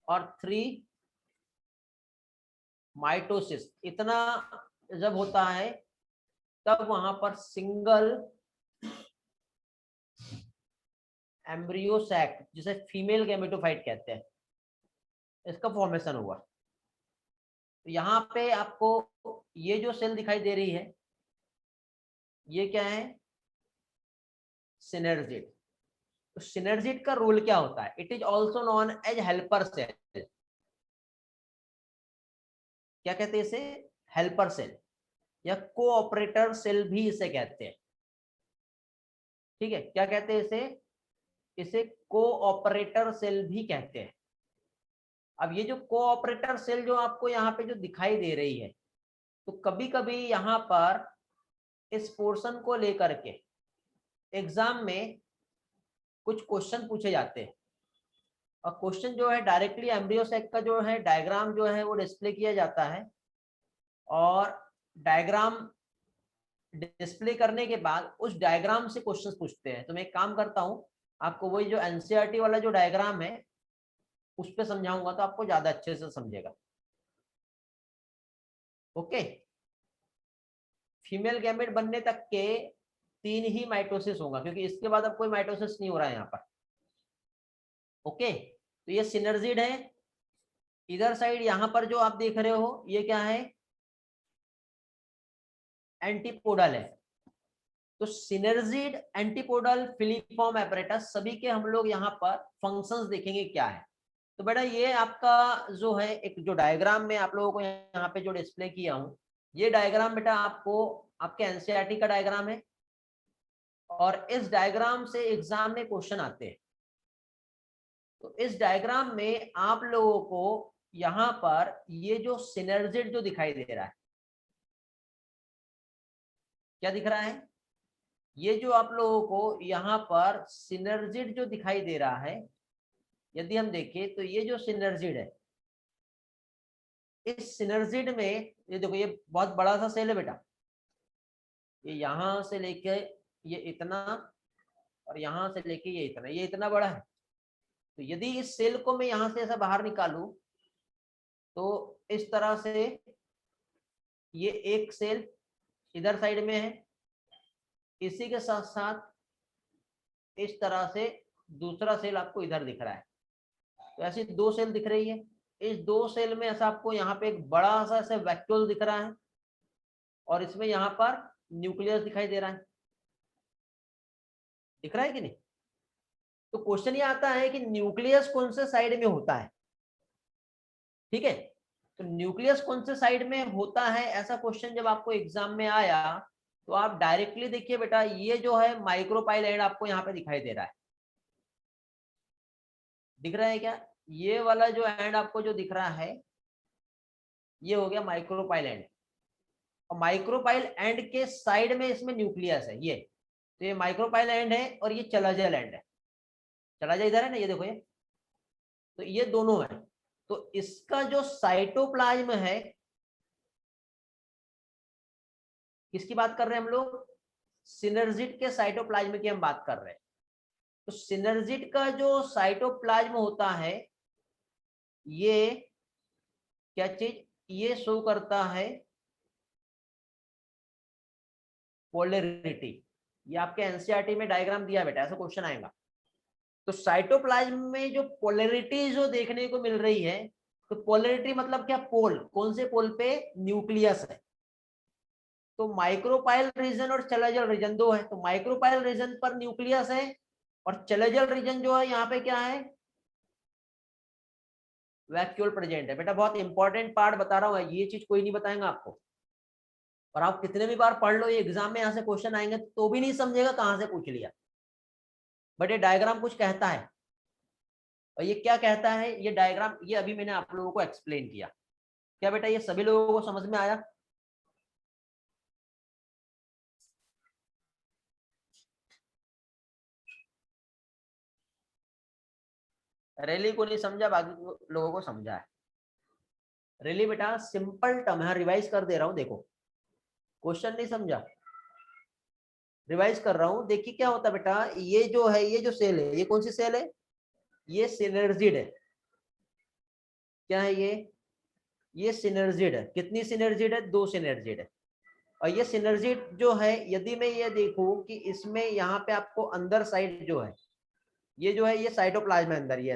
और 3 माइटोसिस इतना जब होता है तब वहां पर सिंगल एम्ब्रियो सैक, जिसे फीमेल गैमेटोफाइट कहते हैं, इसका फॉर्मेशन हुआ। तो यहाँ पे आपको ये जो सेल दिखाई दे रही है ये क्या है? सिनर्जिड। तो सिनर्जिड का रोल क्या होता है? It is also known as helper cell. क्या कहते हैं इसे? हेल्पर सेल या कोऑपरेटर सेल भी इसे कहते हैं। ठीक है, क्या कहते हैं इसे? इसे कोऑपरेटर सेल भी कहते हैं। अब ये जो कोऑपरेटर सेल जो आपको यहाँ पे जो दिखाई दे रही है, तो कभी कभी यहाँ पर इस पोर्शन को लेकर के एग्जाम में कुछ क्वेश्चन पूछे जाते हैं। और क्वेश्चन जो है डायरेक्टली एम्ब्रियो सैक का जो है डायग्राम जो है वो डिस्प्ले किया जाता है। और डायग्राम डिस्प्ले करने के बाद उस डायग्राम से क्वेश्चंस पूछते हैं। तो मैं एक काम करता हूँ, आपको वही जो एनसीईआरटी वाला जो डायग्राम है उस पर समझाऊंगा तो आपको ज्यादा अच्छे से समझेगा। ओके, फीमेल गैमेट बनने तक के 3 ही माइटोसिस होगा, क्योंकि इसके बाद अब कोई माइटोसिस नहीं हो रहा है यहाँ पर। ओके, तो ये सिनर्जिड है। इधर साइड यहाँ पर जो आप देख रहे हो ये क्या है? एंटीपोडल है। तो सिनर्जिड, एंटीपोडल, फिलिफॉर्म एपरेटस सभी के हम लोग यहाँ पर फंक्शंस देखेंगे क्या है। तो बेटा ये आपका जो है एक जो डायग्राम में आप लोगों को यहाँ पे जो डिस्प्ले किया हूँ, ये डायग्राम बेटा आपको आपके एनसीईआरटी का डायग्राम है। और इस डायग्राम से एग्जाम में क्वेश्चन आते हैं। तो इस डायग्राम में आप लोगों को यहाँ पर ये जो सिनर्जिड जो दिखाई दे रहा है, क्या दिख रहा है? ये जो आप लोगों को यहाँ पर सिनर्जिड जो दिखाई दे रहा है, यदि हम देखें तो ये जो सिनर्जिड है, इस सिनर्जिड में ये देखो, ये बहुत बड़ा सा सेल है बेटा, ये यहाँ से लेके ये इतना, और यहाँ से लेके ये इतना बड़ा है। तो यदि इस सेल को मैं यहाँ से ऐसा बाहर निकालूं तो इस तरह से ये एक सेल इधर साइड में है, इसी के साथ साथ इस तरह से दूसरा सेल आपको इधर दिख रहा है। तो ऐसी दो सेल दिख रही है। इस दो सेल में ऐसा आपको यहाँ पे एक बड़ा सा ऐसे वैक्यूल दिख रहा है, और इसमें यहाँ पर न्यूक्लियस दिखाई दे रहा है। दिख रहा है कि नहीं? तो क्वेश्चन ये आता है कि न्यूक्लियस कौन से साइड में होता है। ठीक है, तो न्यूक्लियस कौन से साइड में होता है, ऐसा क्वेश्चन जब आपको एग्जाम में आया तो आप डायरेक्टली देखिए बेटा, ये जो है माइक्रोपाइल एंड आपको यहाँ पे दिखाई दे रहा है। दिख रहा है क्या? ये वाला जो एंड आपको जो दिख रहा है, ये हो गया माइक्रोपाइल एंड। और माइक्रोपाइल एंड के साइड में इसमें न्यूक्लियस है ये, तो ये माइक्रोपाइल एंड है और ये चलाजल एंड है। चलाजल इधर है ना, ये देखो, ये तो ये दोनों है। तो इसका जो साइटोप्लाज्म है, किसकी बात कर रहे हैं हम लोग? सिनर्जिड के साइटोप्लाज्म की हम बात कर रहे हैं। तो सिनर्जिड का जो साइटोप्लाज्म होता है, ये क्या चीज, ये शो करता है पोलैरिटी। ये आपके एनसीईआरटी में डायग्राम दिया बेटा, ऐसा क्वेश्चन आएगा। तो साइटोप्लाज्म में जो पोलैरिटी जो देखने को मिल रही है, तो पोलैरिटी मतलब क्या? पोल। कौन से पोल पे? न्यूक्लियस है। तो माइक्रोपाइल रीजन और चलाजल रीजन दो है। तो माइक्रोपाइल रीजन पर न्यूक्लियस है, और चलाजल रीजन जो है यहाँ पे क्या है? वैक्यूल प्रेजेंट है। बेटा बहुत इंपॉर्टेंट पार्ट बता रहा हूँ, ये चीज कोई नहीं बताएगा आपको। और आप कितने भी बार पढ़ लो, ये एग्जाम में यहाँ से क्वेश्चन आएंगे तो भी नहीं समझेगा कहाँ से पूछ लिया। बट ये डायग्राम कुछ कहता है, और ये क्या कहता है ये डायग्राम, ये अभी मैंने आप लोगों को एक्सप्लेन किया। क्या बेटा ये सभी लोगों को समझ में आया? रैली को नहीं समझा, बाकी लोगों को समझा है। रैली बेटा सिंपल टर्म है, रिवाइज कर दे रहा हूं। देखो क्वेश्चन नहीं समझा, रिवाइज कर रहा हूं। देखिए क्या होता है बेटा, ये जो है, ये जो सेल है, ये कौन सी सेल है? ये सिनर्जिड है। क्या है ये सिनर्जिड है। कितनी सिनर्जिड है? दो सिनर्जिड है। और ये सिनर्जिड जो है, यदि मैं ये देखूं कि इसमें यहाँ पे आपको अंदर साइड जो है, ये जो है ये साइटोप्लाज्म है अंदर, ये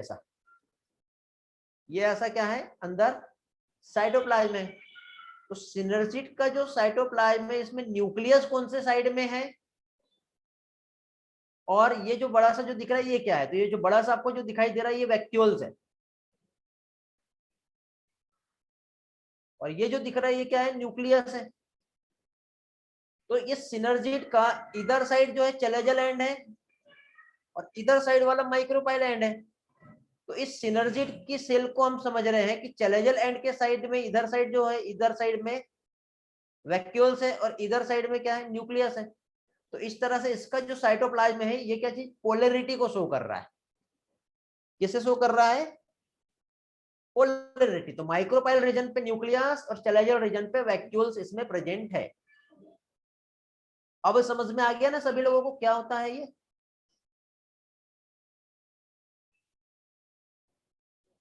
ऐसा क्या है? अंदर साइटोप्लाज्म है। तो सिनर्जिड का जो साइटोप्लाज्म है, इसमें न्यूक्लियस कौन से साइड में है? और ये जो बड़ा सा जो दिख रहा है ये क्या है? तो ये जो बड़ा सा आपको जो दिखाई दे रहा है ये वैक्यूल्स है। और ये जो दिख रहा है ये क्या है? न्यूक्लियस है। तो ये सिनर्जिड का इधर साइड जो है चलाजल एंड है, और इधर साइड वाला माइक्रोपाइल एंड है। तो इस सिनर्जिड की सेल को हम समझ रहे हैं कि चलाजल एंड के साइड में, इधर साइड जो है, इधर साइड में वैक्यूल्स है, और इधर साइड में क्या है? न्यूक्लियस है। तो इस तरह से इसका जो साइटोप्लाज्म है, ये क्या चीज? पोलैरिटी को शो कर रहा है। किसे शो कर रहा है? पोलैरिटी। तो माइक्रोपाइल रीजन पे न्यूक्लियस और चलाजल रीजन पे वैक्यूल्स इसमें प्रेजेंट है। अब समझ में आ गया ना सभी लोगों को क्या होता है ये?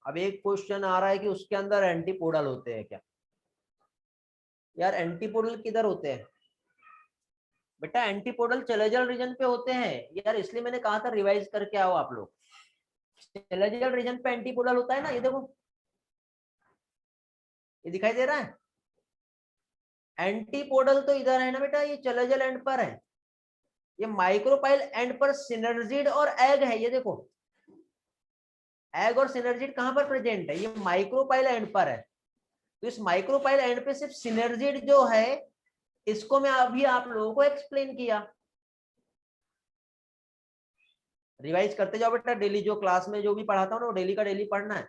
अब एक क्वेश्चन आ रहा है कि उसके अंदर एंटीपोडल होते हैं क्या? यार एंटीपोडल किधर होते हैं? बेटा एंटीपोडल चलाजल रीजन पे होते हैं यार, इसलिए मैंने कहा था रिवाइज करके आओ आप लोग। चलाजल रीजन पे एंटीपोडल होता है ना, ये देखो, ये दिखाई दे रहा है। एंटीपोडल तो इधर है ना बेटा, ये चलाजल एंड पर है। ये माइक्रोपाइल एंड पर सिनर्जिड और एग है। ये देखो, एग और सिनर्जिड कहां पर प्रेजेंट है? ये माइक्रोपाइल एंड पर है। तो इस माइक्रोपाइल एंड पे सिर्फ सिनर्जिड जो है, इसको मैं अभी आप लोगों को एक्सप्लेन किया। रिवाइज करते जाओ बेटा, डेली जो क्लास में जो भी पढ़ाता हूँ ना, वो डेली का डेली पढ़ना है।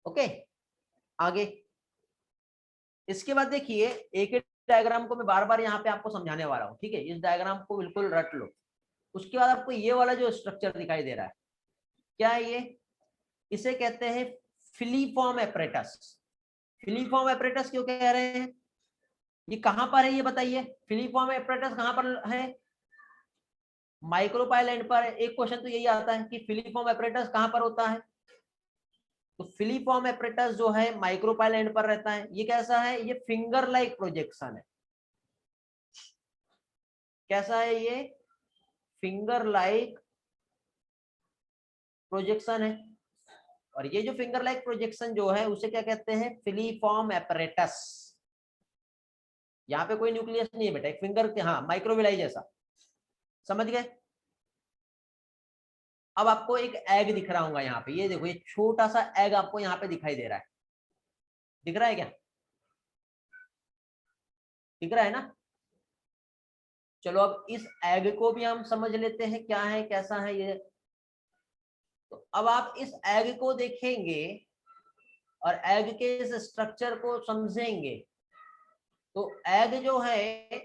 ओके, आगे इसके बाद देखिए एक डायग्राम को मैं बार बार यहाँ पे आपको समझाने वाला हूँ, ठीक है। इस डायग्राम को बिल्कुल रट लो। उसके बाद आपको ये वाला जो स्ट्रक्चर दिखाई दे रहा है, क्या है ये? इसे कहते हैं फिलीफॉर्म एपरेटस। फिलीफॉर्म एपरेटस क्यों कह रहे हैं? ये कहां पर है ये बताइए। फिलीफॉर्म एपरेटस कहां पर है? माइक्रोपाइल एंड पर। एक क्वेश्चन तो यही आता है कि फिलीफॉर्म एपरेटस कहां पर होता है। तो फिलीफॉर्म एपरेटस जो है माइक्रोपाइल एंड पर रहता है। ये कैसा है? ये फिंगर लाइक प्रोजेक्शन है। कैसा है ये? फिंगर लाइक प्रोजेक्शन है। और ये जो फिंगर लाइक प्रोजेक्शन जो है उसे क्या कहते हैं? Filiform apparatus. यहाँ पे कोई न्यूक्लियस नहीं है बेटा, एक फिंगर के, हाँ, माइक्रोविलाई जैसा, समझ गए। अब आपको एक एग दिख रहा होगा यहाँ पे, ये देखो, ये छोटा सा एग आपको यहाँ पे दिखाई दे रहा है। दिख रहा है क्या? दिख रहा है ना? चलो अब इस एग को भी हम समझ लेते हैं क्या है कैसा है ये। तो अब आप इस एग को देखेंगे और एग के इस स्ट्रक्चर को समझेंगे। तो एग जो है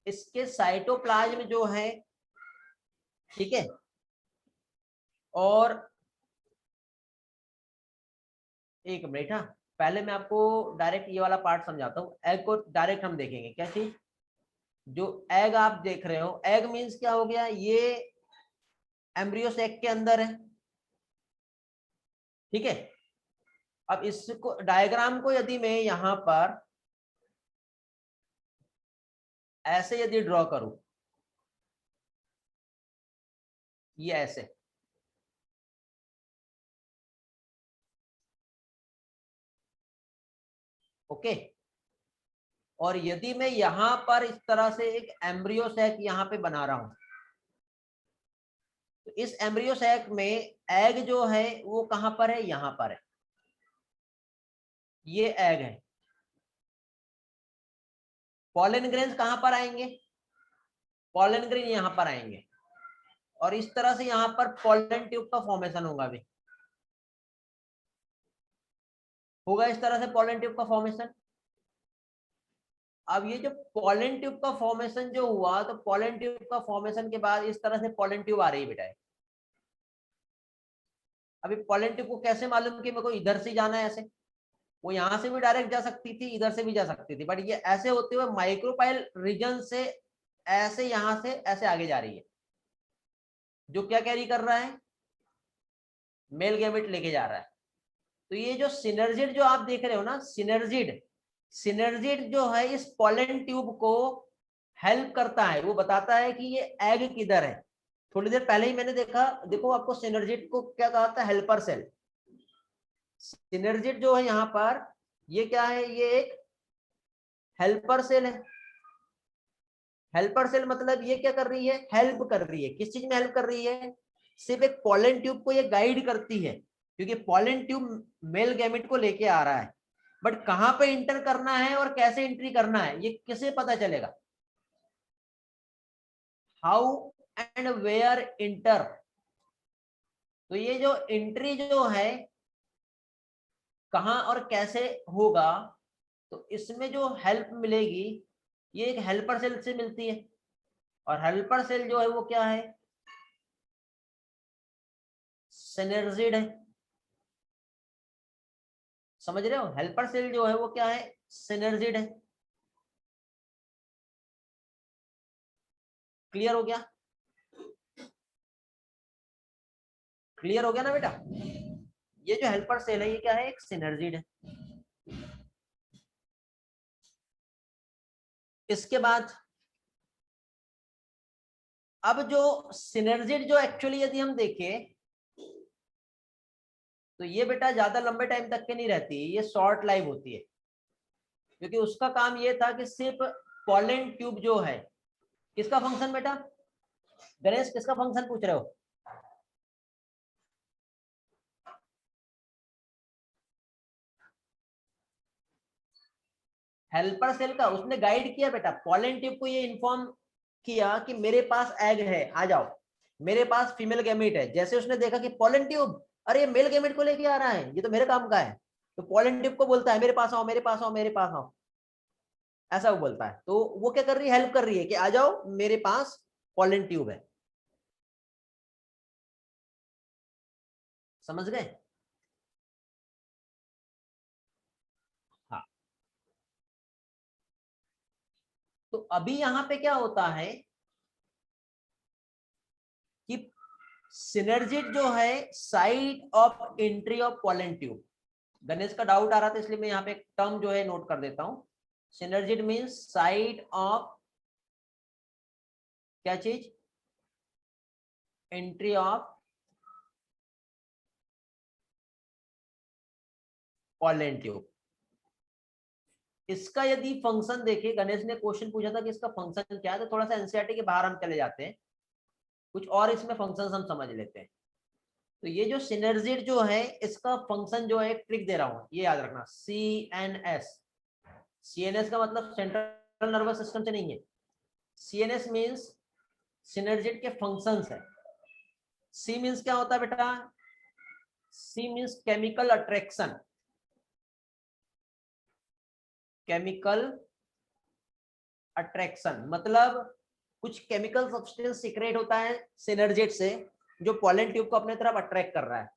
इसके साइटोप्लाज्म जो है, ठीक है, और एक मिनट, हाँ, पहले मैं आपको डायरेक्ट ये वाला पार्ट समझाता हूँ। एग को डायरेक्ट हम देखेंगे क्या चीज। जो एग आप देख रहे हो, एग मीन्स क्या हो गया? ये एम्ब्रियो सैक के अंदर है, ठीक है। अब इसको डायग्राम को यदि मैं यहां पर ऐसे यदि ड्रॉ करूं, ये ऐसे, ओके। और यदि मैं यहां पर इस तरह से एक एम्ब्रियो सैक यहां पे बना रहा हूं, तो इस एम्ब्रियो सैक में एग जो है वो कहां पर है? यहां पर है। ये एग है। पॉलन ग्रेन्स कहां पर आएंगे? पॉलन ग्रेन यहां पर आएंगे। और इस तरह से यहां पर पॉलन ट्यूब का फॉर्मेशन होगा भी, होगा इस तरह से पॉलन ट्यूब का फॉर्मेशन। अब ये जो पॉलन ट्यूब का फॉर्मेशन जो हुआ, तो पॉलन ट्यूब का फॉर्मेशन के बाद इस तरह से पॉलन ट्यूब आ रही है बेटा। अभी पॉलन ट्यूब को कैसे मालूम कि मेरे को इधर से जाना है? ऐसे वो यहां से भी डायरेक्ट जा सकती थी, इधर से भी जा सकती थी, बट ये ऐसे होते हुए माइक्रोपाइल रीजन से ऐसे यहां से ऐसे आगे जा रही है। जो क्या कैरी कर रहा है? मेल गैमेट लेके जा रहा है। तो ये जो सिनर्जिड जो आप देख रहे हो ना, सिनर्जिड, सिनर्जिड जो है इस पॉलन ट्यूब को हेल्प करता है। वो बताता है कि ये एग किधर है। थोड़ी देर पहले ही मैंने देखा, देखो आपको सिनर्जिड को क्या कहा था? Helper cell. सिनर्जिड जो है यहाँ पर, ये क्या है? ये एक हेल्पर सेल है। हेल्पर सेल मतलब ये क्या कर रही है? हेल्प कर रही है। किस चीज में हेल्प कर रही है? सिर्फ एक पॉलन ट्यूब को ये गाइड करती है, क्योंकि पॉलन ट्यूब मेल गैमेट को लेके आ रहा है। बट कहां पे इंटर करना है और कैसे एंट्री करना है ये किसे पता चलेगा? How and where enter. तो ये जो एंट्री जो है कहां और कैसे होगा, तो इसमें जो हेल्प मिलेगी ये एक हेल्पर सेल से मिलती है। और हेल्पर सेल जो है वो क्या है? सिनर्जिड है। समझ रहे हो? हेल्पर सेल जो है वो क्या है? सिनर्जिड है। क्लियर हो गया? क्लियर हो गया ना बेटा? ये जो हेल्पर सेल है ये क्या है? एक सिनर्जिड है। इसके बाद अब जो सिनर्जिड जो एक्चुअली यदि हम देखें, तो ये बेटा ज्यादा लंबे टाइम तक के नहीं रहती, ये शॉर्ट लाइफ होती है। क्योंकि उसका काम ये था कि सिर्फ पॉलन ट्यूब जो है, किसका फंक्शन बेटा? गणेश किसका फंक्शन पूछ रहे हो? हेल्पर सेल का। उसने गाइड किया बेटा, पॉलन ट्यूब को ये इन्फॉर्म किया कि मेरे पास एग है, आ जाओ, मेरे पास फीमेल गैमेट है। जैसे उसने देखा कि पॉलन ट्यूब, अरे ये मेल गैमेट को लेके आ रहा है, ये तो मेरे काम का है, तो पॉलन ट्यूब को बोलता है मेरे पास आओ, मेरे पास आओ, मेरे पास आओ। ऐसा वो बोलता है। तो वो क्या कर रही है, हेल्प कर रही है कि आ जाओ मेरे पास पोलन ट्यूब है। समझ गए? हाँ। तो अभी यहां पे क्या होता है कि सिनर्जिड जो है site of entry of pollen tube. Ganesh का डाउट आ रहा था इसलिए मैं यहाँ पे एक टर्म जो है नोट कर देता हूं। सिनर्जिड मीन्स साइट ऑफ क्या चीज, एंट्री ऑफ पोलन ट्यूब। इसका यदि फंक्शन देखे, गणेश ने क्वेश्चन पूछा था कि इसका फंक्शन क्या है, तो थोड़ा सा एनसीईआरटी के बाहर हम चले जाते हैं, कुछ और इसमें फंक्शंस हम समझ लेते हैं। तो ये जो सिनर्जिड जो है इसका फंक्शन जो है, एक ट्रिक दे रहा हूं, ये याद रखना, CNS। CNS का मतलब सेंट्रल नर्वस सिस्टम से नहीं है। CNS मीन्स सिनर्जिड के फंक्शंस है। C मीन्स क्या होता है बेटा, C means chemical attraction. Chemical attraction मतलब कुछ केमिकल सब्सटेंस सीक्रेट होता है सिनर्जिड से, जो पोलन ट्यूब को अपने तरफ अट्रैक्ट कर रहा है।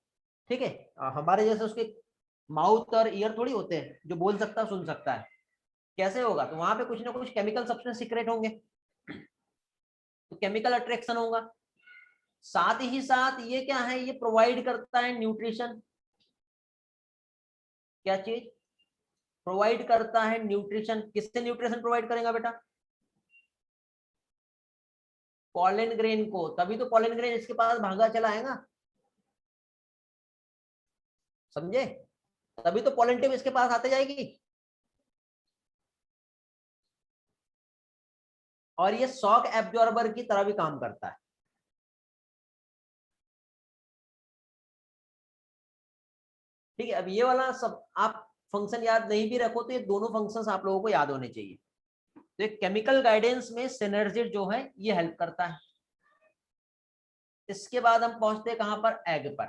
ठीक है, हमारे जैसे उसके माउथ और ईयर थोड़ी होते हैं जो बोल सकता सुन सकता है, कैसे होगा, तो वहां पे कुछ ना कुछ केमिकल सब्सटेंस सीक्रेट होंगे, तो केमिकल अट्रैक्शन होगा। साथ ही साथ ये क्या है, ये प्रोवाइड करता है न्यूट्रिशन। क्या चीज प्रोवाइड करता है, न्यूट्रिशन। किससे न्यूट्रिशन प्रोवाइड करेगा बेटा, पॉलन ग्रेन को, तभी तो पॉलन ग्रेन इसके पास भागा चला आएगा, समझे, तभी तो पॉलन ट्यूब इसके पास आते जाएगी। और ये शॉक एब्जॉर्बर की तरह भी काम करता है। ठीक है, अब ये वाला सब आप फंक्शन याद नहीं भी रखो तो ये दोनों फंक्शंस आप लोगों को याद होने चाहिए। तो एक केमिकल गाइडेंस में सिनर्जिड जो है ये हेल्प करता है। इसके बाद हम पहुंचते हैं कहां पर, एग पर।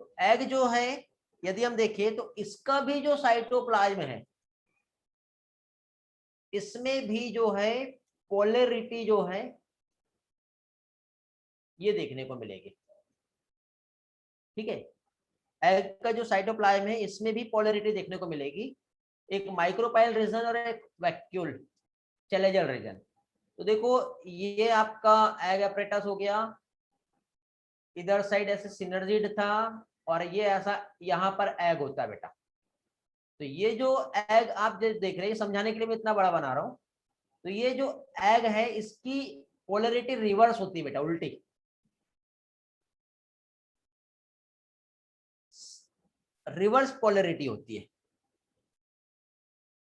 तो एग जो है यदि हम देखें तो इसका भी जो साइटोप्लाज्म है, इसमें भी जो है पोलरिटी जो है ये देखने को मिलेगी। ठीक है, एग का जो साइटोप्लाज्म है इसमें भी पोलरिटी देखने को मिलेगी, एक माइक्रोपाइल रीजन और एक वैक्यूल चैलेंजर रीजन। तो देखो ये आपका एग एपरेटस हो गया, इधर साइड ऐसे सिनर्जिड था, और ये ऐसा यहाँ पर एग होता है बेटा। तो ये जो एग आप देख रहे हैं, समझाने के लिए मैं इतना बड़ा बना रहा हूँ, तो ये जो एग है इसकी पोलरिटी रिवर्स होती है बेटा, उल्टी, रिवर्स पोलरिटी होती है।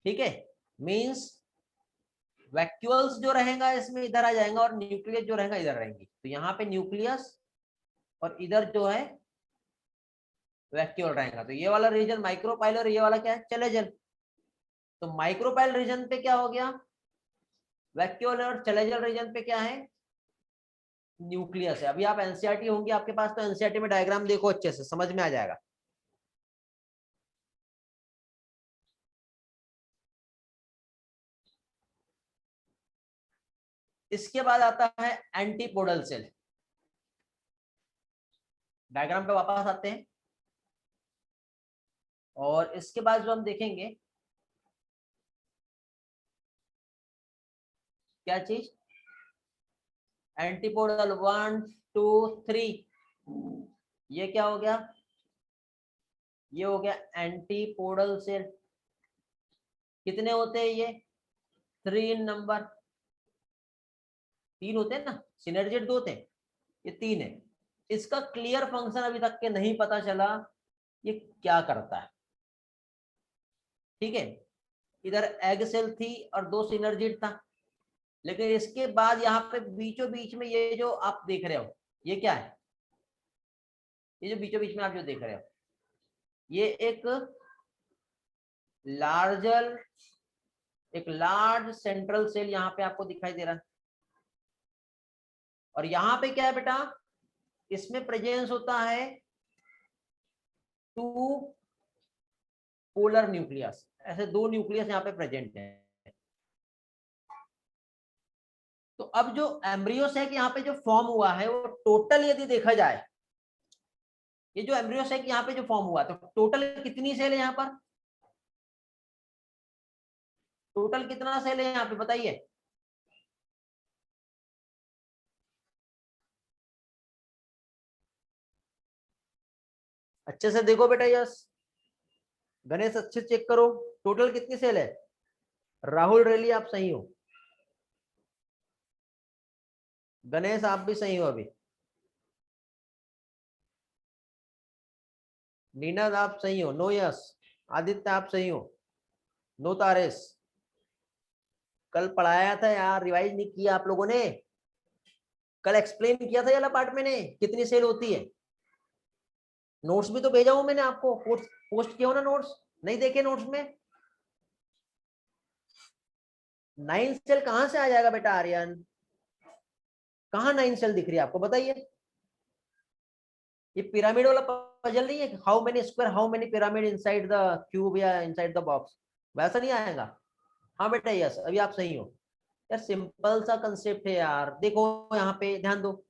ठीक है, मींस वैक्यूल्स जो रहेगा इसमें इधर आ जाएगा और न्यूक्लियस जो रहेगा इधर रहेंगी। तो यहाँ पे न्यूक्लियस और इधर जो है वैक्यूल रहेगा। तो ये वाला रीजन माइक्रोपाइल और ये वाला क्या है, चलेजल। तो माइक्रोपाइल रीजन पे क्या हो गया, वैक्यूल, और चलेजल रीजन पे क्या है, न्यूक्लियस है। अभी आप एनसीईआरटी होंगी आपके पास, तो एनसीईआरटी में डायग्राम देखो, अच्छे से समझ में आ जाएगा। इसके बाद आता है एंटीपोडल सेल। डायग्राम पे वापस आते हैं, और इसके बाद जो हम देखेंगे क्या चीज, एंटीपोडल 1 2 3, ये क्या हो गया, ये हो गया एंटीपोडल सेल। कितने होते हैं ये, 3 इन नंबर, 3 होते हैं ना, सिनर्जिड 2 थे, ये 3 है। इसका क्लियर फंक्शन अभी तक के नहीं पता चला ये क्या करता है। ठीक है, इधर एग सेल थी और 2 सिनर्जिड था, लेकिन इसके बाद यहाँ पे बीचों बीच में ये जो आप देख रहे हो ये क्या है, ये जो बीचों बीच में आप जो देख रहे हो ये एक लार्ज सेंट्रल सेल यहाँ पे आपको दिखाई दे रहा है। और यहाँ पे क्या है बेटा, इसमें प्रेजेंस होता है 2 पोलर न्यूक्लियस, ऐसे 2 न्यूक्लियस यहाँ पे प्रेजेंट है। तो अब जो एम्ब्रियो सेक यहाँ पे जो फॉर्म हुआ है वो टोटल यदि देखा जाए, ये जो एम्ब्रियो सेक यहाँ पे जो फॉर्म हुआ तो टोटल कितनी सेल है यहाँ पर, टोटल कितना सेल है यहाँ पे बताइए। अच्छे से देखो बेटा, यस गणेश अच्छे से चेक करो, टोटल कितनी सेल है। राहुल रेली आप सही हो, गणेश आप भी सही हो अभी, नीना आप सही हो, नो यस, आदित्य आप सही हो, नो तारेस। कल पढ़ाया था यार, रिवाइज नहीं किया आप लोगों ने, कल एक्सप्लेन किया था ये वाला पार्ट मैंने, कितनी सेल होती है। नोट्स भी तो भेजा हूं मैंने आपको, पोस्ट किया हो ना नोट्स, नहीं देखे नोट्स में। 9 सेल कहां से आ जाएगा बेटा आर्यन, कहां 9 सेल दिख रही है आपको बताइए। ये पिरामिड वाला पजल नहीं है, how many square how many pyramid inside the cube या इनसाइड द बॉक्स, वैसा नहीं आएगा। हाँ बेटा यस, अभी आप सही हो यार, सिंपल सा कंसेप्ट है यार। देखो यहाँ पे ध्यान दो,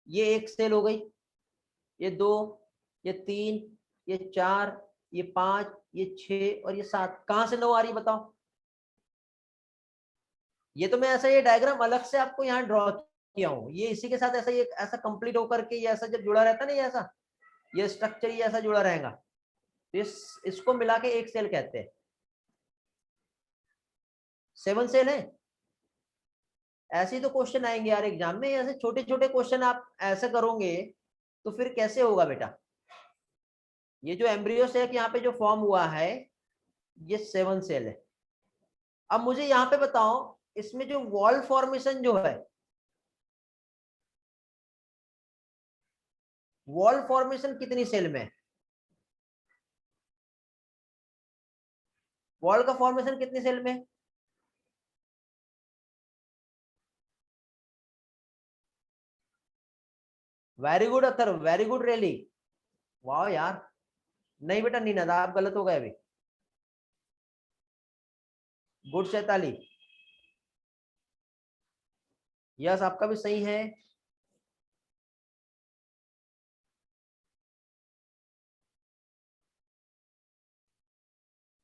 ये 1 सेल हो गई, ये 2, ये 3, ये 4, ये 5, ये 6 और ये 7, कहां से 9 आ रही बताओ। ये तो मैं ऐसा ये डायग्राम अलग से आपको यहाँ ड्रॉ किया हूँ, ये इसी के साथ ऐसा ये ऐसा कंप्लीट होकर के ये ऐसा जब जुड़ा रहता है ना, ये ऐसा ये स्ट्रक्चर ये ऐसा जुड़ा रहेगा, तो इसको मिला के 1 सेल कहते हैं। 7 सेल है, ऐसे ही तो क्वेश्चन आएंगे यार एग्जाम में, ऐसे छोटे छोटे क्वेश्चन आप ऐसे करोगे तो फिर कैसे होगा बेटा। ये जो एम्ब्रियो सेक यहाँ पे जो फॉर्म हुआ है ये 7 सेल है। अब मुझे यहाँ पे बताओ, इसमें जो वॉल फॉर्मेशन जो है, वॉल फॉर्मेशन कितनी सेल में है, वॉल का फॉर्मेशन कितनी सेल में है। Very good Athar, very good Reli, वाह यार। नहीं बेटा नीना आप गलत हो गए अभी, गुड शैताली, यस आपका भी सही है।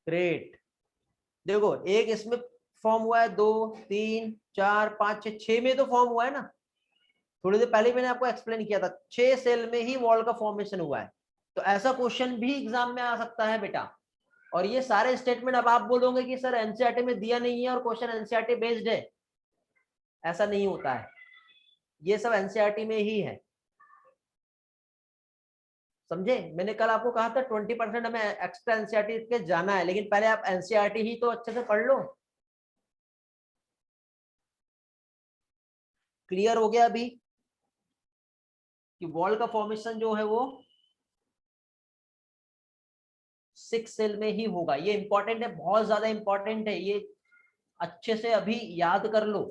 ग्रेट, देखो एक इसमें फॉर्म हुआ है, 2 3 4 5 6, 6 में तो फॉर्म हुआ है ना, थोड़ी देर पहले मैंने आपको एक्सप्लेन किया था, 6 सेल में ही वॉल का फॉर्मेशन हुआ है। तो ऐसा क्वेश्चन भी एग्जाम में आ सकता है बेटा। और ये सारे स्टेटमेंट अब आप बोलोगे कि सर एनसीईआरटी में दिया नहीं है और क्वेश्चन एनसीईआरटी बेस्ड है, ऐसा नहीं होता है, ये सब एनसीईआरटी में ही है, समझे। मैंने कल आपको कहा था 20% हमें एक्स्ट्रा एनसीईआरटी के जाना है, लेकिन पहले आप एनसीईआरटी ही तो अच्छे से पढ़ लो। क्लियर हो गया अभी कि वॉल का फॉर्मेशन जो है वो 6 सेल में ही होगा। ये इंपॉर्टेंट है, बहुत ज्यादा इंपॉर्टेंट है, ये अच्छे से अभी याद कर लो,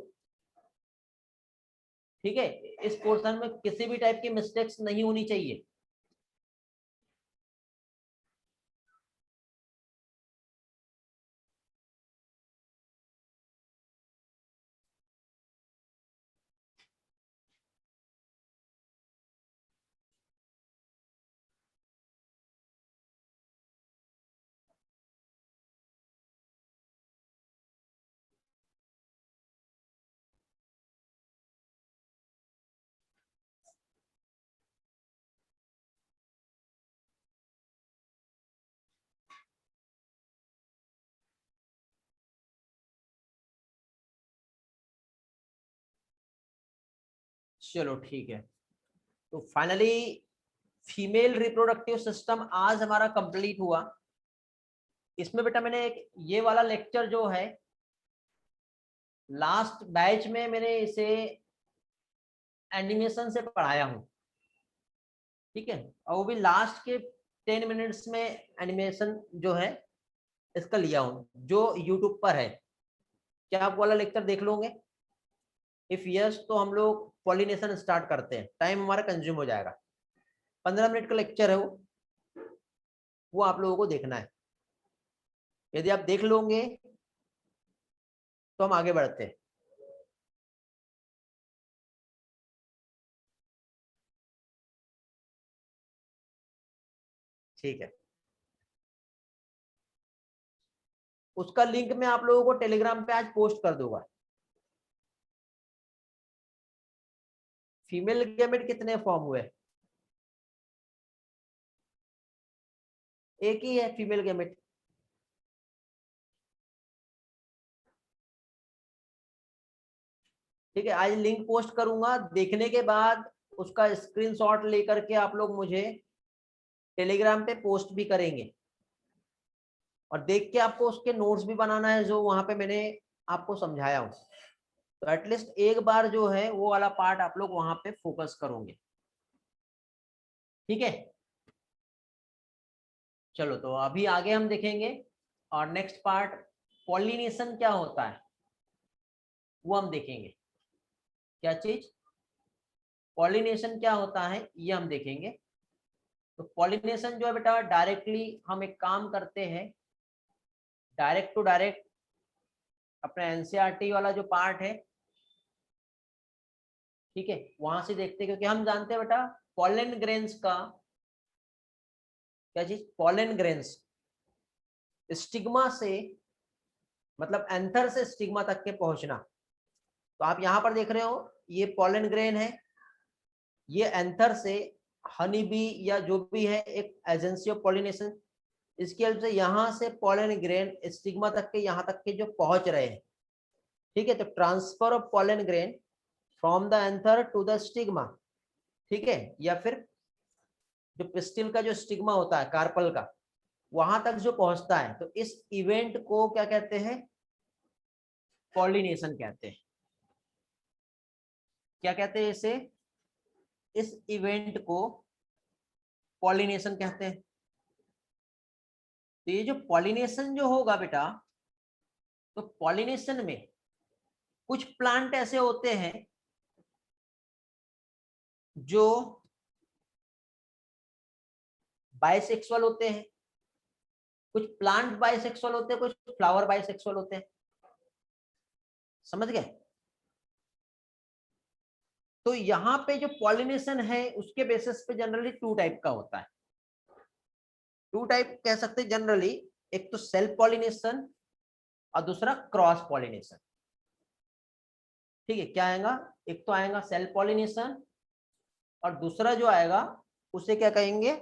ठीक है। इस पोर्शन में किसी भी टाइप की मिस्टेक्स नहीं होनी चाहिए। चलो ठीक है, तो फाइनली फीमेल रिप्रोडक्टिव सिस्टम आज हमारा कंप्लीट हुआ। इसमें बेटा मैंने एक ये वाला लेक्चर जो है लास्ट बैच में मैंने इसे एनिमेशन से पढ़ाया हूँ, ठीक है, और वो भी लास्ट के 10 मिनट्स में एनिमेशन जो है इसका लिया हूँ जो यूट्यूब पर है। क्या आप वाला लेक्चर देख लोगे, इफ यस तो हम लोग पॉलिनेशन स्टार्ट करते हैं, टाइम हमारा कंज्यूम हो जाएगा, 15 मिनट का लेक्चर है वो आप लोगों को देखना है। यदि आप देख लोगे तो हम आगे बढ़ते हैं। ठीक है, उसका लिंक मैं आप लोगों को टेलीग्राम पे आज पोस्ट कर दूंगा। फीमेल गैमेट कितने फॉर्म हुए? एक ही है फीमेल गैमेट। ठीक है, आज लिंक पोस्ट करूंगा, देखने के बाद उसका स्क्रीनशॉट लेकर के आप लोग मुझे टेलीग्राम पे पोस्ट भी करेंगे, और देख के आपको उसके नोट्स भी बनाना है जो वहां पे मैंने आपको समझाया हूं। तो एटलीस्ट एक बार जो है वो वाला पार्ट आप लोग वहां पे फोकस करोगे। ठीक है, चलो तो अभी आगे हम देखेंगे, और नेक्स्ट पार्ट पॉलिनेशन क्या होता है वो हम देखेंगे। क्या चीज पॉलिनेशन क्या होता है ये हम देखेंगे। तो पॉलिनेशन जो है बेटा, डायरेक्टली हम एक काम करते हैं, डायरेक्ट टू डायरेक्ट अपना एनसीईआरटी वाला जो पार्ट है, ठीक है, वहां से देखते हैं, क्योंकि हम जानते हैं बेटा पॉलन ग्रेन्स का, क्या चीज, पॉलन ग्रेन्स स्टिग्मा से, मतलब एंथर से स्टिग्मा तक के पहुंचना। तो आप यहां पर देख रहे हो ये पॉलन ग्रेन है, ये एंथर से हनी बी या जो भी है एक एजेंसी ऑफ पॉलिनेशन, इसकी हेल्प से यहां से पॉलन ग्रेन स्टिग्मा तक के यहाँ तक के जो पहुंच रहे हैं। ठीक है, तो transfer of pollen grain from the anther to the stigma, ठीक है, या फिर जो पिस्टिल का जो स्टिग्मा होता है कार्पल का, वहां तक जो पहुंचता है, तो इस इवेंट को क्या कहते हैं, पॉलिनेशन कहते हैं। क्या कहते हैं इसे, इस इवेंट को पॉलिनेशन कहते हैं। तो ये जो पॉलिनेशन जो होगा बेटा, तो पॉलिनेशन में कुछ प्लांट ऐसे होते हैं जो बाइसेक्सुअल होते हैं, कुछ प्लांट बाइसेक्सुअल होते हैं, कुछ फ्लावर बाइसेक्सुअल होते हैं। समझ गए? तो यहाँ पे जो पॉलिनेशन है उसके बेसिस पे जनरली टू टाइप का होता है। टू टाइप कह सकते हैं जनरली, एक तो सेल्फ पॉलिनेशन और दूसरा क्रॉस पॉलिनेशन। ठीक है, क्या आएगा, एक तो आएगा सेल्फ पॉलिनेशन, और दूसरा जो आएगा उसे क्या कहेंगे,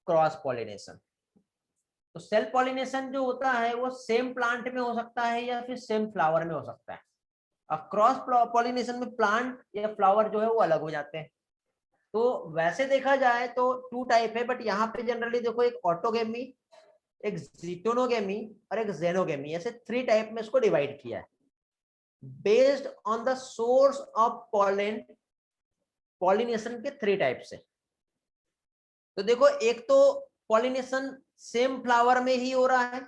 क्रॉस पॉलिनेशन। तो सेल्फ पॉलिनेशन जो होता है वो सेम प्लांट में हो सकता है या फिर सेम फ्लावर में हो सकता है, और क्रॉस पॉलिनेशन में प्लांट या फ्लावर जो है वो अलग हो जाते हैं। तो वैसे देखा जाए तो टू टाइप है, बट यहाँ पे जनरली देखो एक ऑटोगेमी, एक जीटोनोगेमी और एक जेनोगेमी, ऐसे थ्री टाइप में इसको डिवाइड किया है based on the source of pollen, pollination के थ्री टाइप से। तो देखो एक तो पॉलिनेशन सेम फ्लावर में ही हो रहा है,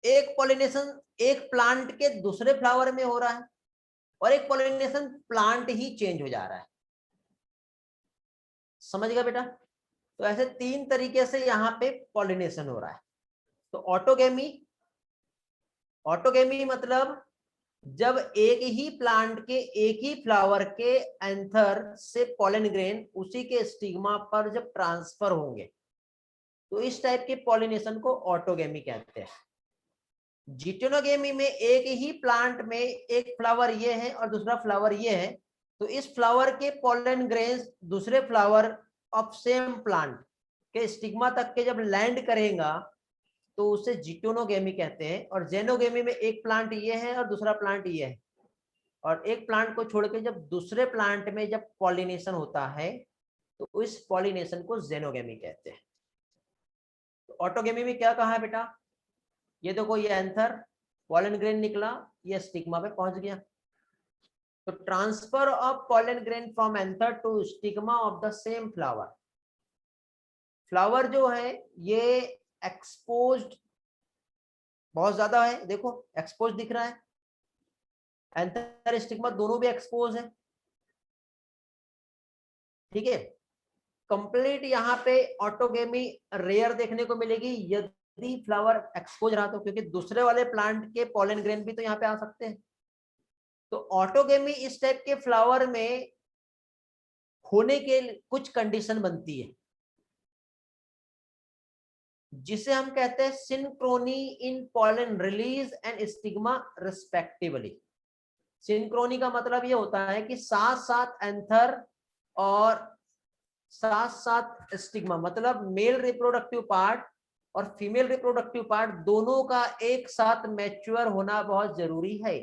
एक पॉलिनेशन एक प्लांट के दूसरे फ्लावर में हो रहा है, और एक पॉलिनेशन प्लांट ही चेंज हो जा रहा है। समझ गया बेटा? तो ऐसे तीन तरीके से यहाँ पे पॉलिनेशन हो रहा है। तो ऑटोगेमी, ऑटोगेमी मतलब जब एक ही प्लांट के एक ही फ्लावर के एंथर से पॉलन ग्रेन उसी के स्टिग्मा पर जब ट्रांसफर होंगे, तो इस टाइप के पॉलिनेशन को ऑटोगेमी कहते हैं। जिटेनोगेमी में एक ही प्लांट में एक फ्लावर ये है और दूसरा फ्लावर ये है, तो इस फ्लावर के पॉलन ग्रेन्स दूसरे फ्लावर ऑफ सेम प्लांट के स्टिग्मा तक के जब लैंड करेगा तो उसे जिटोनोगेमी कहते हैं। और जेनोगेमी में एक प्लांट ये है और दूसरा प्लांट ये है, और एक प्लांट को छोड़ के जब दूसरे प्लांट में जब पॉलिनेशन होता है तो इस पॉलिनेशन को जेनोगेमी कहते हैं। तो ऑटोगेमी में क्या कहा है बेटा, ये देखो ये एंथर पॉलन ग्रेन निकला, ये स्टिग्मा पे पहुंच गया। तो transfer of pollen grain from anther to stigma of the same flower, flower जो है ये एक्सपोज्ड बहुत ज्यादा है, देखो एक्सपोज दिख रहा है, एंथर स्टिग्मा दोनों भी एक्सपोज है। ठीक है, कंप्लीट यहाँ पे ऑटोगेमी रेयर देखने को मिलेगी यदि फ्लावर एक्सपोज रहा तो, क्योंकि दूसरे वाले प्लांट के पॉलन ग्रेन भी तो यहाँ पे आ सकते हैं। तो ऑटोगेमी इस टाइप के फ्लावर में होने के कुछ कंडीशन बनती है, जिसे हम कहते हैं synchrony in pollen release and stigma respectively. Synchrony का मतलब ये होता है कि साथ साथ एंथर और साथ साथ स्टिग्मा, मतलब मेल रिप्रोडक्टिव पार्ट और फीमेल रिप्रोडक्टिव पार्ट दोनों का एक साथ मैच्योर होना बहुत जरूरी है।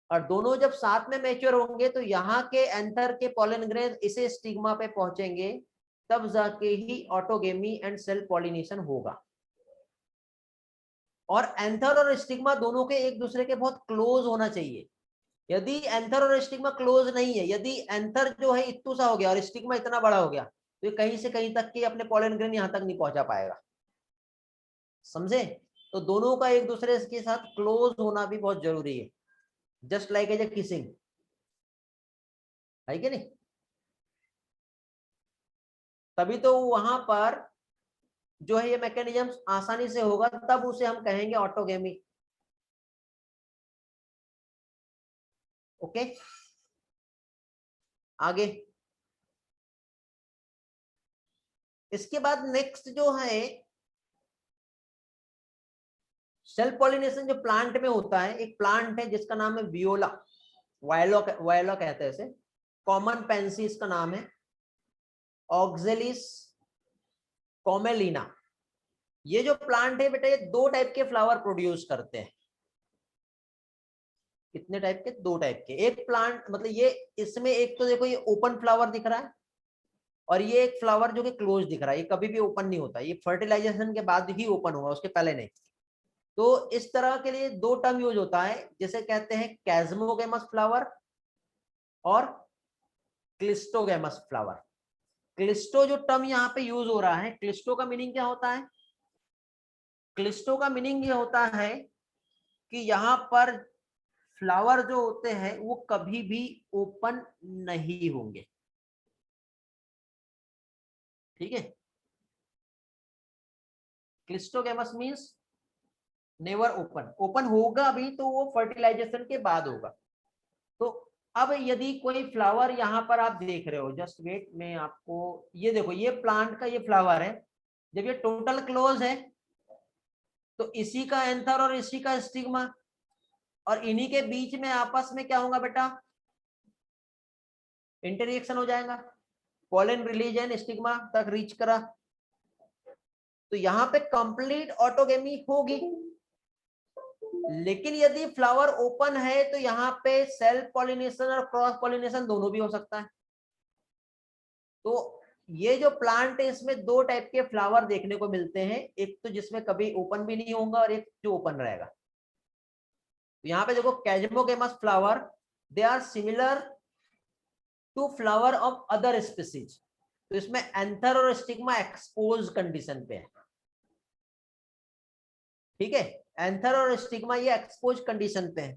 और दोनों जब साथ में मैच्योर होंगे तो यहाँ के एंथर के पॉलन ग्रेन इसे स्टिग्मा पे पहुंचेंगे, तब जाके ही ऑटोगेमी एंड सेल पॉलिनेशन होगा। और एंथर और स्टिग्मा दोनों के एक दूसरे के बहुत क्लोज होना चाहिए। यदि एंथर और स्टिग्मा क्लोज नहीं है, यदि एंथर जो है इतना सा हो गया और स्टिग्मा इतना बड़ा हो गया, तो ये कहीं से कहीं तक के अपने पॉलन ग्रेन यहां तक नहीं पहुंचा पाएगा, समझे? तो दोनों का एक दूसरे के साथ क्लोज होना भी बहुत जरूरी है, just like as a kissing, है कि नहीं? तभी तो वहां पर जो है ये मैकेनिज्म आसानी से होगा, तब उसे हम कहेंगे ऑटोगेमी। ओके, आगे इसके बाद नेक्स्ट जो है सेल्फ पॉलिनेशन जो प्लांट में होता है, एक प्लांट है जिसका नाम है वियोला, वायला कहते हैं इसे, कॉमन पेंसी इसका नाम है, ऑक्जेलिस कॉमेलिना। ये जो प्लांट है बेटा, ये दो टाइप के फ्लावर प्रोड्यूस करते हैं। कितने टाइप के? दो टाइप के। एक प्लांट मतलब ये, इसमें एक तो देखो ये ओपन फ्लावर दिख रहा है, और ये एक फ्लावर जो कि क्लोज दिख रहा है, ये कभी भी ओपन नहीं होता, ये फर्टिलाइजेशन के बाद ही ओपन होगा, उसके पहले नहीं। तो इस तरह के लिए दो टर्म यूज होता है, जिसे कहते हैं कैज्मोगेमस फ्लावर और क्लिस्टोगेमस फ्लावर। क्लिस्टो जो टर्म यहाँ पे यूज हो रहा है, क्लिस्टो का मीनिंग क्या होता है? क्लिस्टो का मीनिंग ये होता है कि यहाँ पर फ्लावर जो होते हैं वो कभी भी ओपन नहीं होंगे, ठीक है? Cleistogamous means never open, open होगा भी तो वो फर्टिलाइजेशन के बाद होगा। तो अब यदि कोई फ्लावर यहाँ पर आप देख रहे हो, जस्ट वेट, मैं आपको ये देखो, ये प्लांट का ये फ्लावर है, जब ये टोटल क्लोज है तो इसी का एंथर और इसी का स्टिग्मा, और इन्हीं के बीच में आपस में क्या होगा बेटा? इंटररिएक्शन हो जाएगा, पॉलन रिलीज एंड स्टिग्मा तक रीच करा, तो यहाँ पे कंप्लीट ऑटोगेमी होगी। लेकिन यदि फ्लावर ओपन है तो यहाँ पे सेल्फ पॉलिनेशन और क्रॉस पॉलिनेशन दोनों भी हो सकता है। तो ये जो प्लांट है इसमें दो टाइप के फ्लावर देखने को मिलते हैं, एक तो जिसमें कभी ओपन भी नहीं होगा और एक जो ओपन रहेगा। तो यहाँ पे देखो chasmogamous flower, they are similar to flower of other species. तो इसमें एंथर और स्टिग्मा एक्सपोज कंडीशन पे है, ठीक है? एंथर और स्टिग्मा ये एक्सपोज कंडीशन पे है,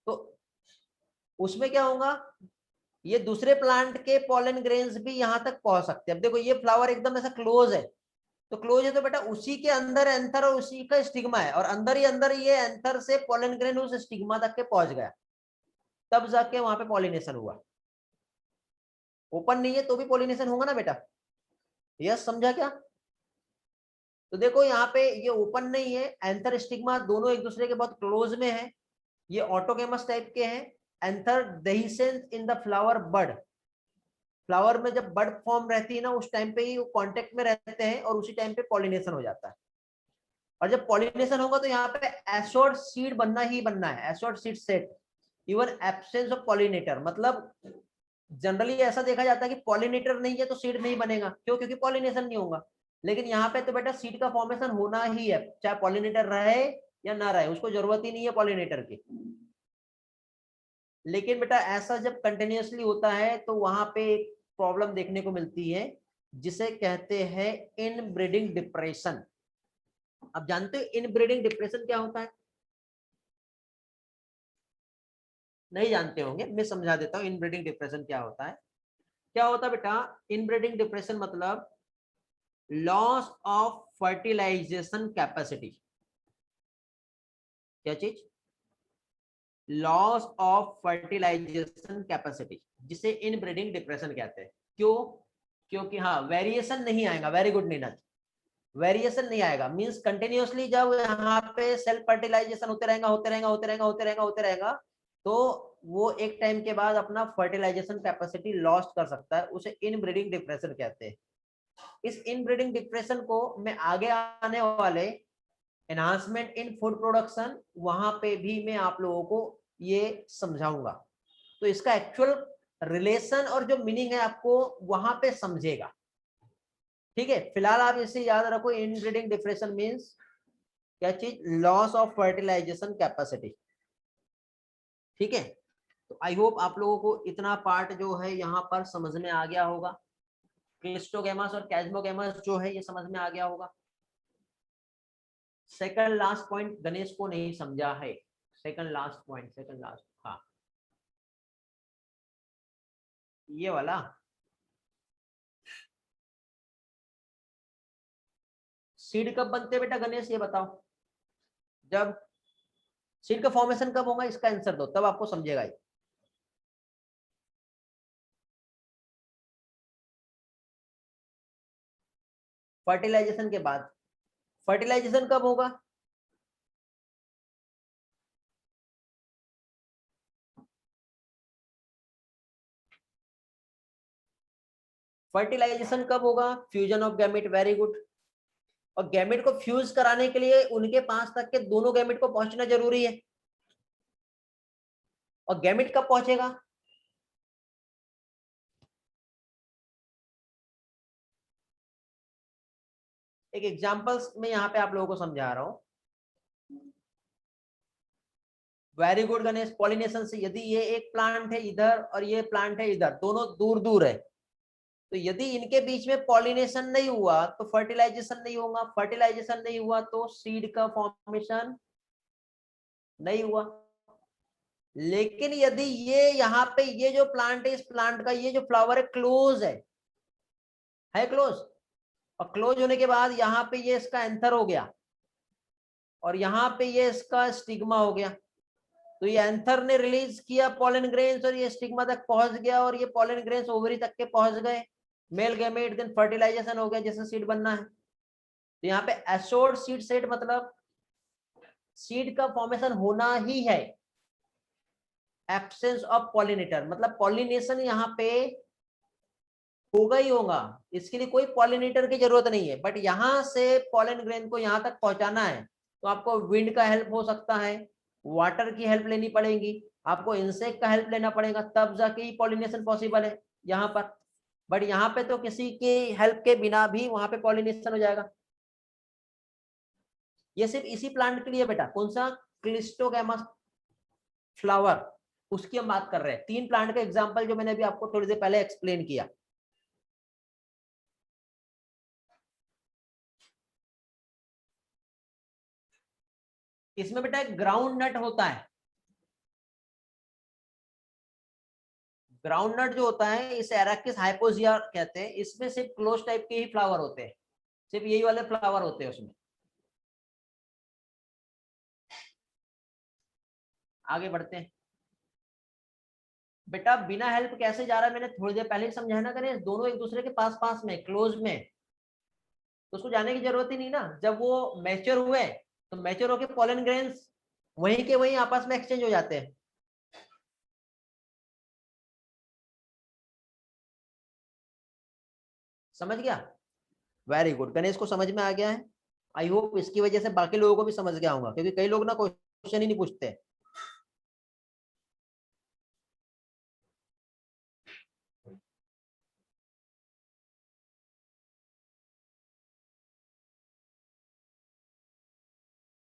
तो उसमें क्या होगा, ये दूसरे प्लांट के पॉलन ग्रेन्स भी यहां तक पहुंच सकते हैं। अब देखो ये फ्लावर एकदम ऐसा क्लोज है, तो क्लोज है तो बेटा उसी के अंदर एंथर और उसी का स्टिग्मा है, और अंदर ही अंदर ये एंथर से पॉलन ग्रेन उस स्टिग्मा तक के पहुंच गया, तब जाके वहां पे पॉलिनेशन हुआ। ओपन नहीं है तो भी पॉलिनेशन होगा ना बेटा, यस समझा क्या? तो देखो यहाँ पे ये ओपन नहीं है, एंथर स्टिग्मा दोनों एक दूसरे के बहुत क्लोज में है, ये ऑटोगेमस टाइप के हैं। Anther dehiscence in the flower bud, flower में जब बड फॉर्म रहती है ना, उस टाइम पे ही वो कांटेक्ट में रहते हैं और उसी टाइम पे पॉलिनेशन हो जाता है। और जब पॉलिनेशन होगा तो यहाँ पे एसोर्ड सीड बनना ही बनना है, assured seed set, even absence of pollinator. मतलब जनरली ऐसा देखा जाता है कि पॉलिनेटर नहीं है तो सीड नहीं बनेगा, क्यों? क्योंकि पॉलिनेशन नहीं होगा। लेकिन यहाँ पे तो बेटा सीड का फॉर्मेशन होना ही है, चाहे पॉलिनेटर रहे या ना रहे, उसको जरूरत ही नहीं है पॉलिनेटर की। लेकिन बेटा ऐसा जब कंटिन्यूअसली होता है तो वहां पे एक प्रॉब्लम देखने को मिलती है, जिसे कहते हैं इनब्रीडिंग डिप्रेशन। अब जानते हो इनब्रीडिंग डिप्रेशन क्या होता है? नहीं जानते होंगे, मैं समझा देता हूँ इनब्रीडिंग डिप्रेशन क्या होता है। क्या होता है बेटा इनब्रीडिंग डिप्रेशन? मतलब लॉस ऑफ फर्टिलाइजेशन कैपेसिटी। क्या चीज? लॉस ऑफ फर्टिलाइजेशन कैपेसिटी, जिसे इनब्रीडिंग डिप्रेशन कहते हैं। क्यों? क्योंकि हाँ, वेरिएशन नहीं आएगा। वेरी गुड नीरज, वेरिएशन नहीं आएगा मींस कंटिन्यूअसली जब यहाँ पे सेल्फ फर्टिलाइजेशन होते रहेगा होते रहेगा होते रहेगा होते रहेगा होते रहेगा, तो वो एक टाइम के बाद अपना फर्टिलाइजेशन कैपेसिटी लॉस्ट कर सकता है। उसे इनब्रीडिंग डिप्रेशन कहते हैं। इस इनब्रीडिंग डिप्रेशन को मैं आगे आने वाले एनहांसमेंट इन फूड प्रोडक्शन, वहां पे भी मैं आप लोगों को ये समझाऊंगा। तो इसका एक्चुअल रिलेशन और जो मीनिंग है आपको वहां पे समझेगा। ठीक है, फिलहाल आप इसे याद रखो, इनब्रीडिंग डिप्रेशन मींस क्या चीज? Loss of fertilisation capacity. ठीक है, तो आई होप आप लोगों को इतना पार्ट जो है यहाँ पर समझ में आ गया होगा। क्लिस्टोगेमस और कैस्मोगेमस जो है ये समझ में आ गया होगा। सेकंड लास्ट पॉइंट गणेश को नहीं समझा है। Second last point, second last, हाँ ये वाला। सीड कब बनते बेटा गणेश, ये बताओ। जब सीड का फॉर्मेशन कब होगा, इसका आंसर दो, तब आपको समझेगा ये। फर्टिलाइजेशन के बाद। फर्टिलाइजेशन कब होगा? फर्टिलाइजेशन कब होगा? Fusion of gamete. Very good. और गैमेट को फ्यूज कराने के लिए उनके पास तक के दोनों गैमेट को पहुंचना जरूरी है। और गैमेट कब पहुंचेगा? एक एग्जांपल्स में यहाँ पे आप लोगों को समझा रहा हूं। Very good Ganesh. पॉलिनेशन से, यदि ये एक प्लांट है इधर और ये प्लांट है इधर, दोनों दूर दूर है, तो यदि इनके बीच में पॉलिनेशन नहीं हुआ तो फर्टिलाइजेशन नहीं होगा। फर्टिलाइजेशन नहीं हुआ तो सीड का फॉर्मेशन नहीं हुआ। लेकिन यदि ये यहाँ पे ये जो प्लांट है, इस प्लांट का ये जो फ्लावर है क्लोज है क्लोज, और क्लोज होने के बाद यहाँ पे ये इसका एंथर हो गया और यहाँ पे ये इसका स्टिग्मा हो गया, तो ये एंथर ने रिलीज किया पॉलन ग्रेन्स और ये स्टिग्मा तक पहुंच गया और ये पॉलन ग्रेन्स ओवरी तक के पहुंच गए, मेल गैमेट, देन फर्टिलाइजेशन हो गया जैसे सीड बनना है। तो यहाँ पे एसोर्ड सीड सेट मतलब सीड का फॉर्मेशन होना ही है, एब्सेंस ऑफ पॉलिनेटर मतलब पॉलिनेशन यहाँ पे होगा ही होगा, इसके लिए कोई पॉलिनेटर की जरूरत नहीं है। बट यहाँ से पॉलन ग्रेन को यहाँ तक पहुंचाना है तो आपको विंड का हेल्प हो सकता है, वाटर की हेल्प लेनी पड़ेगी, आपको इंसेक्ट का हेल्प लेना पड़ेगा, तब जाके ही पॉलिनेशन पॉसिबल है यहाँ पर। बट यहाँ पे तो किसी के हेल्प के बिना भी वहां पे पॉलिनेशन हो जाएगा। ये सिर्फ इसी प्लांट के लिए बेटा, कौन सा? क्लिस्टोगैमस फ्लावर, उसकी हम बात कर रहे हैं। 3 प्लांट का एग्जांपल जो मैंने अभी आपको थोड़ी देर पहले एक्सप्लेन किया। इसमें बेटा एक ग्राउंड नट होता है। ग्राउंड नट जो होता है इसे एराकिस हाइपोजिया कहते हैं। इसमें सिर्फ क्लोज टाइप के ही फ्लावर होते हैं, सिर्फ यही वाले फ्लावर होते हैं उसमें। आगे बढ़ते हैं बेटा। बिना हेल्प कैसे जा रहा है, मैंने थोड़ी देर पहले ही समझाया ना करें, दोनों एक दूसरे के पास पास में क्लोज में, तो उसको जाने की जरूरत ही नहीं ना। जब वो मैच्योर हुए तो मैच्योर होके पॉलन ग्रेन्स वहीं के वहीं आपस में एक्सचेंज हो जाते हैं। समझ गया? वेरी गुड गणेश को समझ में आ गया है। आई होप इसकी वजह से बाकी लोगों को भी समझ गया होगा, क्योंकि कई लोग ना क्वेश्चन ही नहीं पूछते।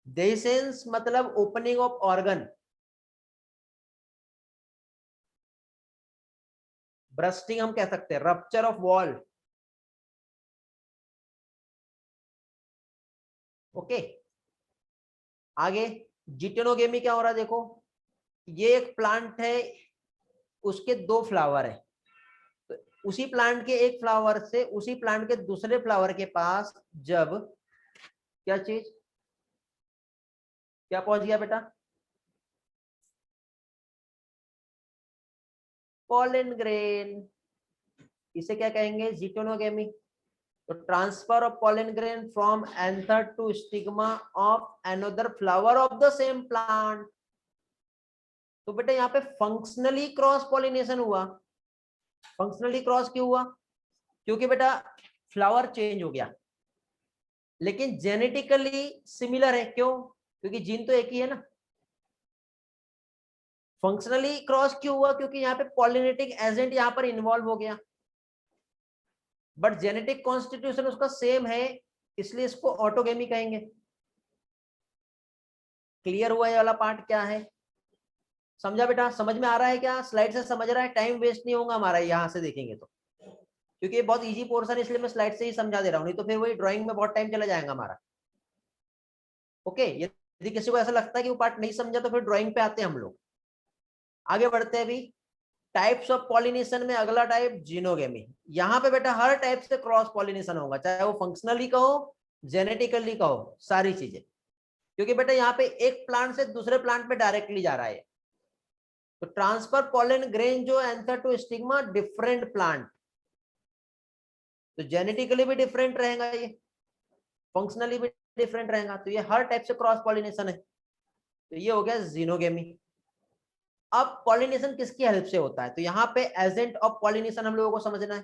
देसेंस मतलब ओपनिंग ऑफ ऑर्गन, ब्रस्टिंग हम कह सकते हैं, रप्चर ऑफ वॉल। ओके, आगे जिटेनोगेमी क्या हो रहा है देखो। ये एक प्लांट है, उसके 2 फ्लावर है, तो उसी प्लांट के एक फ्लावर से उसी प्लांट के दूसरे फ्लावर के पास जब क्या चीज क्या पहुंच गया बेटा, पॉलन ग्रेन, इसे क्या कहेंगे, जीटोनोगेमी। तो transfer of pollen grain from anther to stigma of another flower of the same plant. तो बेटा यहाँ पे फंक्शनली क्रॉस पॉलिनेशन हुआ। फंक्शनली क्रॉस क्यों हुआ, क्योंकि बेटा फ्लावर चेंज हो गया, लेकिन जेनेटिकली सिमिलर है। क्यों, क्योंकि जीन तो एक ही है ना। फंक्शनली क्रॉस क्यों हुआ, क्योंकि यहाँ पे पॉलिनेटिंग एजेंट यहाँ पर इन्वॉल्व हो गया, बट जेनेटिक कॉन्स्टिट्यूशन उसका सेम है, इसलिए इसको ऑटोगेमी कहेंगे। क्लियर हुआ ये वाला पार्ट क्या है, समझा बेटा, समझ में आ रहा है क्या, स्लाइड से समझ रहा है, टाइम वेस्ट नहीं होगा हमारा यहाँ से देखेंगे तो, क्योंकि ये बहुत इजी पोर्शन है, इसलिए मैं स्लाइड से ही समझा दे रहा हूँ, नहीं तो फिर वही ड्राइंग में बहुत टाइम चला जाएगा हमारा। ओके, यदि किसी को ऐसा लगता है कि वो पार्ट नहीं समझा तो फिर ड्राइंग पे आते हैं हम लोग। आगे बढ़ते हैं अभी। टाइप्स ऑफ पॉलिनेशन में अगला टाइप जीनोगेमी। यहाँ पे बेटा हर टाइप से क्रॉस पॉलिनेशन होगा, चाहे वो फंक्शनली कहो जेनेटिकली कहो, सारी चीजें, क्योंकि बेटा यहाँ पे एक प्लांट से दूसरे प्लांट पे डायरेक्टली जा रहा है। तो ट्रांसफर पॉलन ग्रेन जो anther to stigma different plant, तो जेनेटिकली भी डिफरेंट रहेगा, ये फंक्शनली भी डिफरेंट रहेगा, तो ये हर टाइप से क्रॉस पॉलिनेशन है। तो ये हो गया जीनोगेमी। अब पॉलिनेशन किसकी हेल्प से होता है, तो यहाँ पे एजेंट ऑफ पॉलिनेशन हम लोगों को समझना है।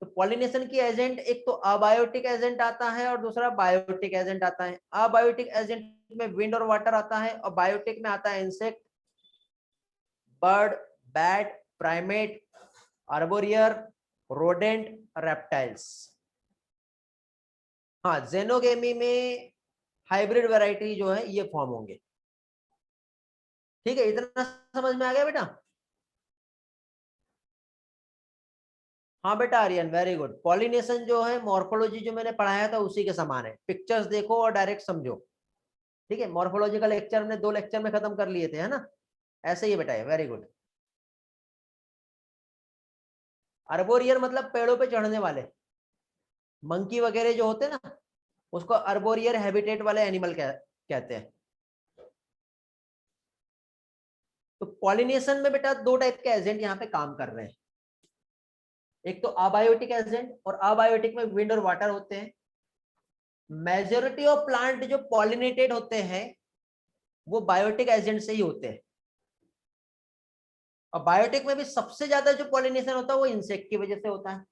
तो पॉलिनेशन की एजेंट एक तो अबायोटिक एजेंट आता है और दूसरा बायोटिक एजेंट आता है। अबायोटिक एजेंट में विंड और वाटर आता है, और बायोटिक में आता है insect, bird, bat, primate, arboreal, rodent, reptiles. हाँ, जेनोगेमी में हाइब्रिड वैरायटी जो है ये फॉर्म होंगे। ठीक है, इतना समझ में आ गया बेटा। हाँ बेटा आर्यन, वेरी गुड। पॉलिनेशन जो है मॉर्फोलॉजी जो मैंने पढ़ाया था उसी के समान है, पिक्चर्स देखो और डायरेक्ट समझो। ठीक है, मॉर्फोलॉजी का लेक्चर हमने 2 लेक्चर में खत्म कर लिए थे, है ना, ऐसे ही बेटा है, वेरी गुड। अर्बोरियर मतलब पेड़ों पे चढ़ने वाले, मंकी वगैरह जो होते हैं ना, उसको अर्बोरियर हैबिटेट वाले एनिमल कहते हैं। तो पॉलिनेशन में बेटा 2 टाइप के एजेंट यहाँ पे काम कर रहे हैं, एक तो अबायोटिक एजेंट, और अबायोटिक में विंड और वाटर होते हैं। मेजोरिटी ऑफ प्लांट जो पॉलिनेटेड होते हैं वो बायोटिक एजेंट से ही होते हैं, और बायोटिक में भी सबसे ज्यादा जो पॉलिनेशन होता है वो इंसेक्ट की वजह से होता है।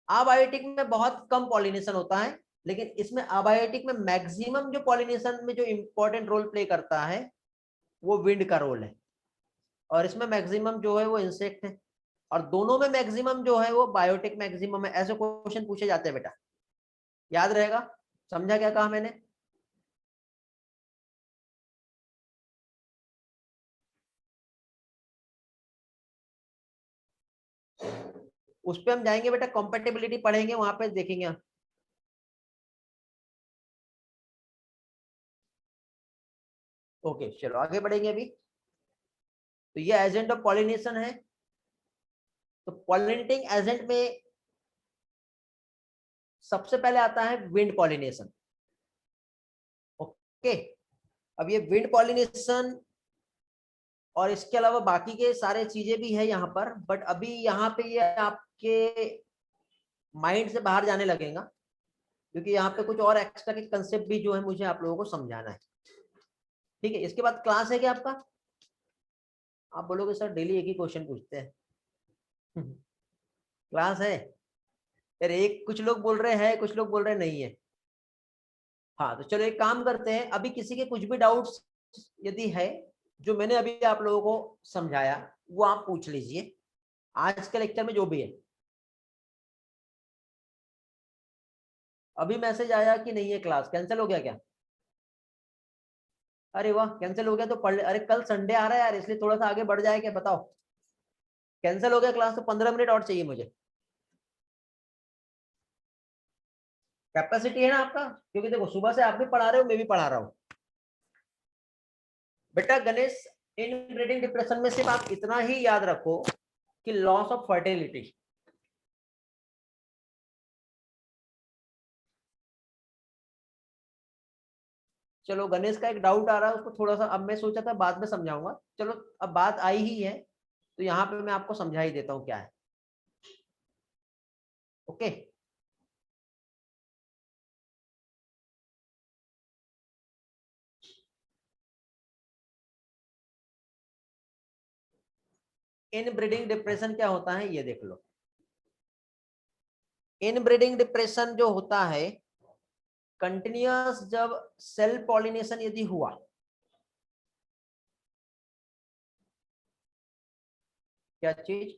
अबायोटिक में बहुत कम पॉलिनेशन होता है, लेकिन इसमें अबायोटिक में मैक्सिमम जो पॉलिनेशन में जो इंपॉर्टेंट रोल प्ले करता है वो विंड का रोल है, और इसमें मैक्सिमम जो है वो इंसेक्ट है, और दोनों में मैक्सिमम जो है वो बायोटिक मैक्सिमम है। ऐसे क्वेश्चन पूछे जाते हैं बेटा, याद रहेगा। समझा क्या कहा मैंने। उस पे हम जाएंगे बेटा, कॉम्पेटेबिलिटी पढ़ेंगे, वहां पे देखेंगे। ओके चलो आगे बढ़ेंगे अभी। तो ये एजेंट ऑफ पॉलिनेशन है। तो पॉलिनेटिंग एजेंट में सबसे पहले आता है विंड पॉलिनेशन। ओके, अब ये विंड पॉलिनेशन और इसके अलावा बाकी के सारे चीजें भी है यहाँ पर, बट अभी यहाँ पे ये आपके माइंड से बाहर जाने लगेगा, क्योंकि यहाँ पे कुछ और एक्स्ट्रा के कंसेप्ट भी जो है मुझे आप लोगों को समझाना है। ठीक है, इसके बाद क्लास है क्या आपका। आप बोलोगे सर डेली एक ही क्वेश्चन पूछते हैं। क्लास है यार, एक कुछ लोग बोल रहे हैं, कुछ लोग बोल रहे नहीं है। हाँ तो चलो एक काम करते हैं, अभी किसी के कुछ भी डाउट्स यदि है जो मैंने अभी आप लोगों को समझाया वो आप पूछ लीजिए आज के लेक्चर में जो भी है। अभी मैसेज आया कि नहीं है, क्लास कैंसिल हो गया क्या। अरे वाह, कैंसिल हो गया तो पढ़ ले। अरे कल संडे आ रहा है यार, इसलिए थोड़ा सा आगे बढ़ जाए क्या, बताओ। कैंसिल हो गया क्लास तो 15 मिनट और चाहिए मुझे। कैपेसिटी है ना आपका, क्योंकि देखो सुबह से आप भी पढ़ा रहे हो, मैं भी पढ़ा रहा हूँ। बेटा गणेश, इन ब्रीडिंग डिप्रेशन में सिर्फ आप इतना ही याद रखो कि लॉस ऑफ फर्टिलिटी। चलो गणेश का एक डाउट आ रहा है, उसको थोड़ा सा, अब मैं सोचा था बाद में समझाऊंगा, चलो अब बात आई ही है तो यहाँ पे मैं आपको समझा ही देता हूँ क्या है। ओके, इन ब्रीडिंग डिप्रेशन क्या होता है ये देख लो। इन ब्रीडिंग डिप्रेशन जो होता है, कंटिन्यूअस जब सेल पॉलिनेशन यदि हुआ, क्या चीज,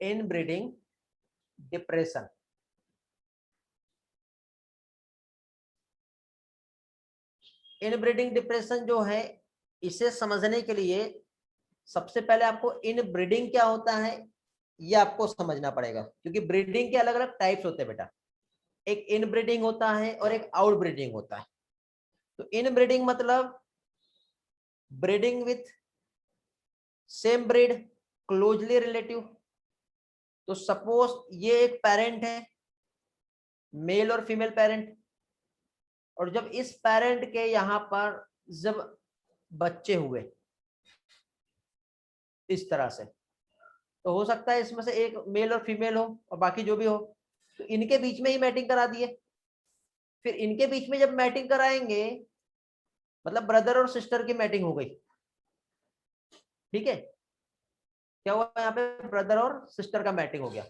इन ब्रीडिंग डिप्रेशन, इन ब्रीडिंग डिप्रेशन जो है, इसे समझने के लिए सबसे पहले आपको इन ब्रीडिंग क्या होता है ये आपको समझना पड़ेगा, क्योंकि ब्रीडिंग के अलग अलग टाइप्स होते हैं बेटा। एक इन ब्रीडिंग होता है और एक आउट ब्रीडिंग होता है। तो इन ब्रीडिंग मतलब breeding with same breed, closely relative. तो सपोज ये एक पेरेंट है, मेल और फीमेल पेरेंट, और जब इस पेरेंट के यहाँ पर जब बच्चे हुए इस तरह से, तो हो सकता है इसमें से एक मेल और फीमेल हो और बाकी जो भी हो, तो इनके बीच में ही मैटिंग करा दिए। फिर इनके बीच में जब मैटिंग कराएंगे, मतलब ब्रदर और सिस्टर की मैटिंग हो गई, ठीक है, क्या हुआ यहाँ पे, ब्रदर और सिस्टर का मैटिंग हो गया।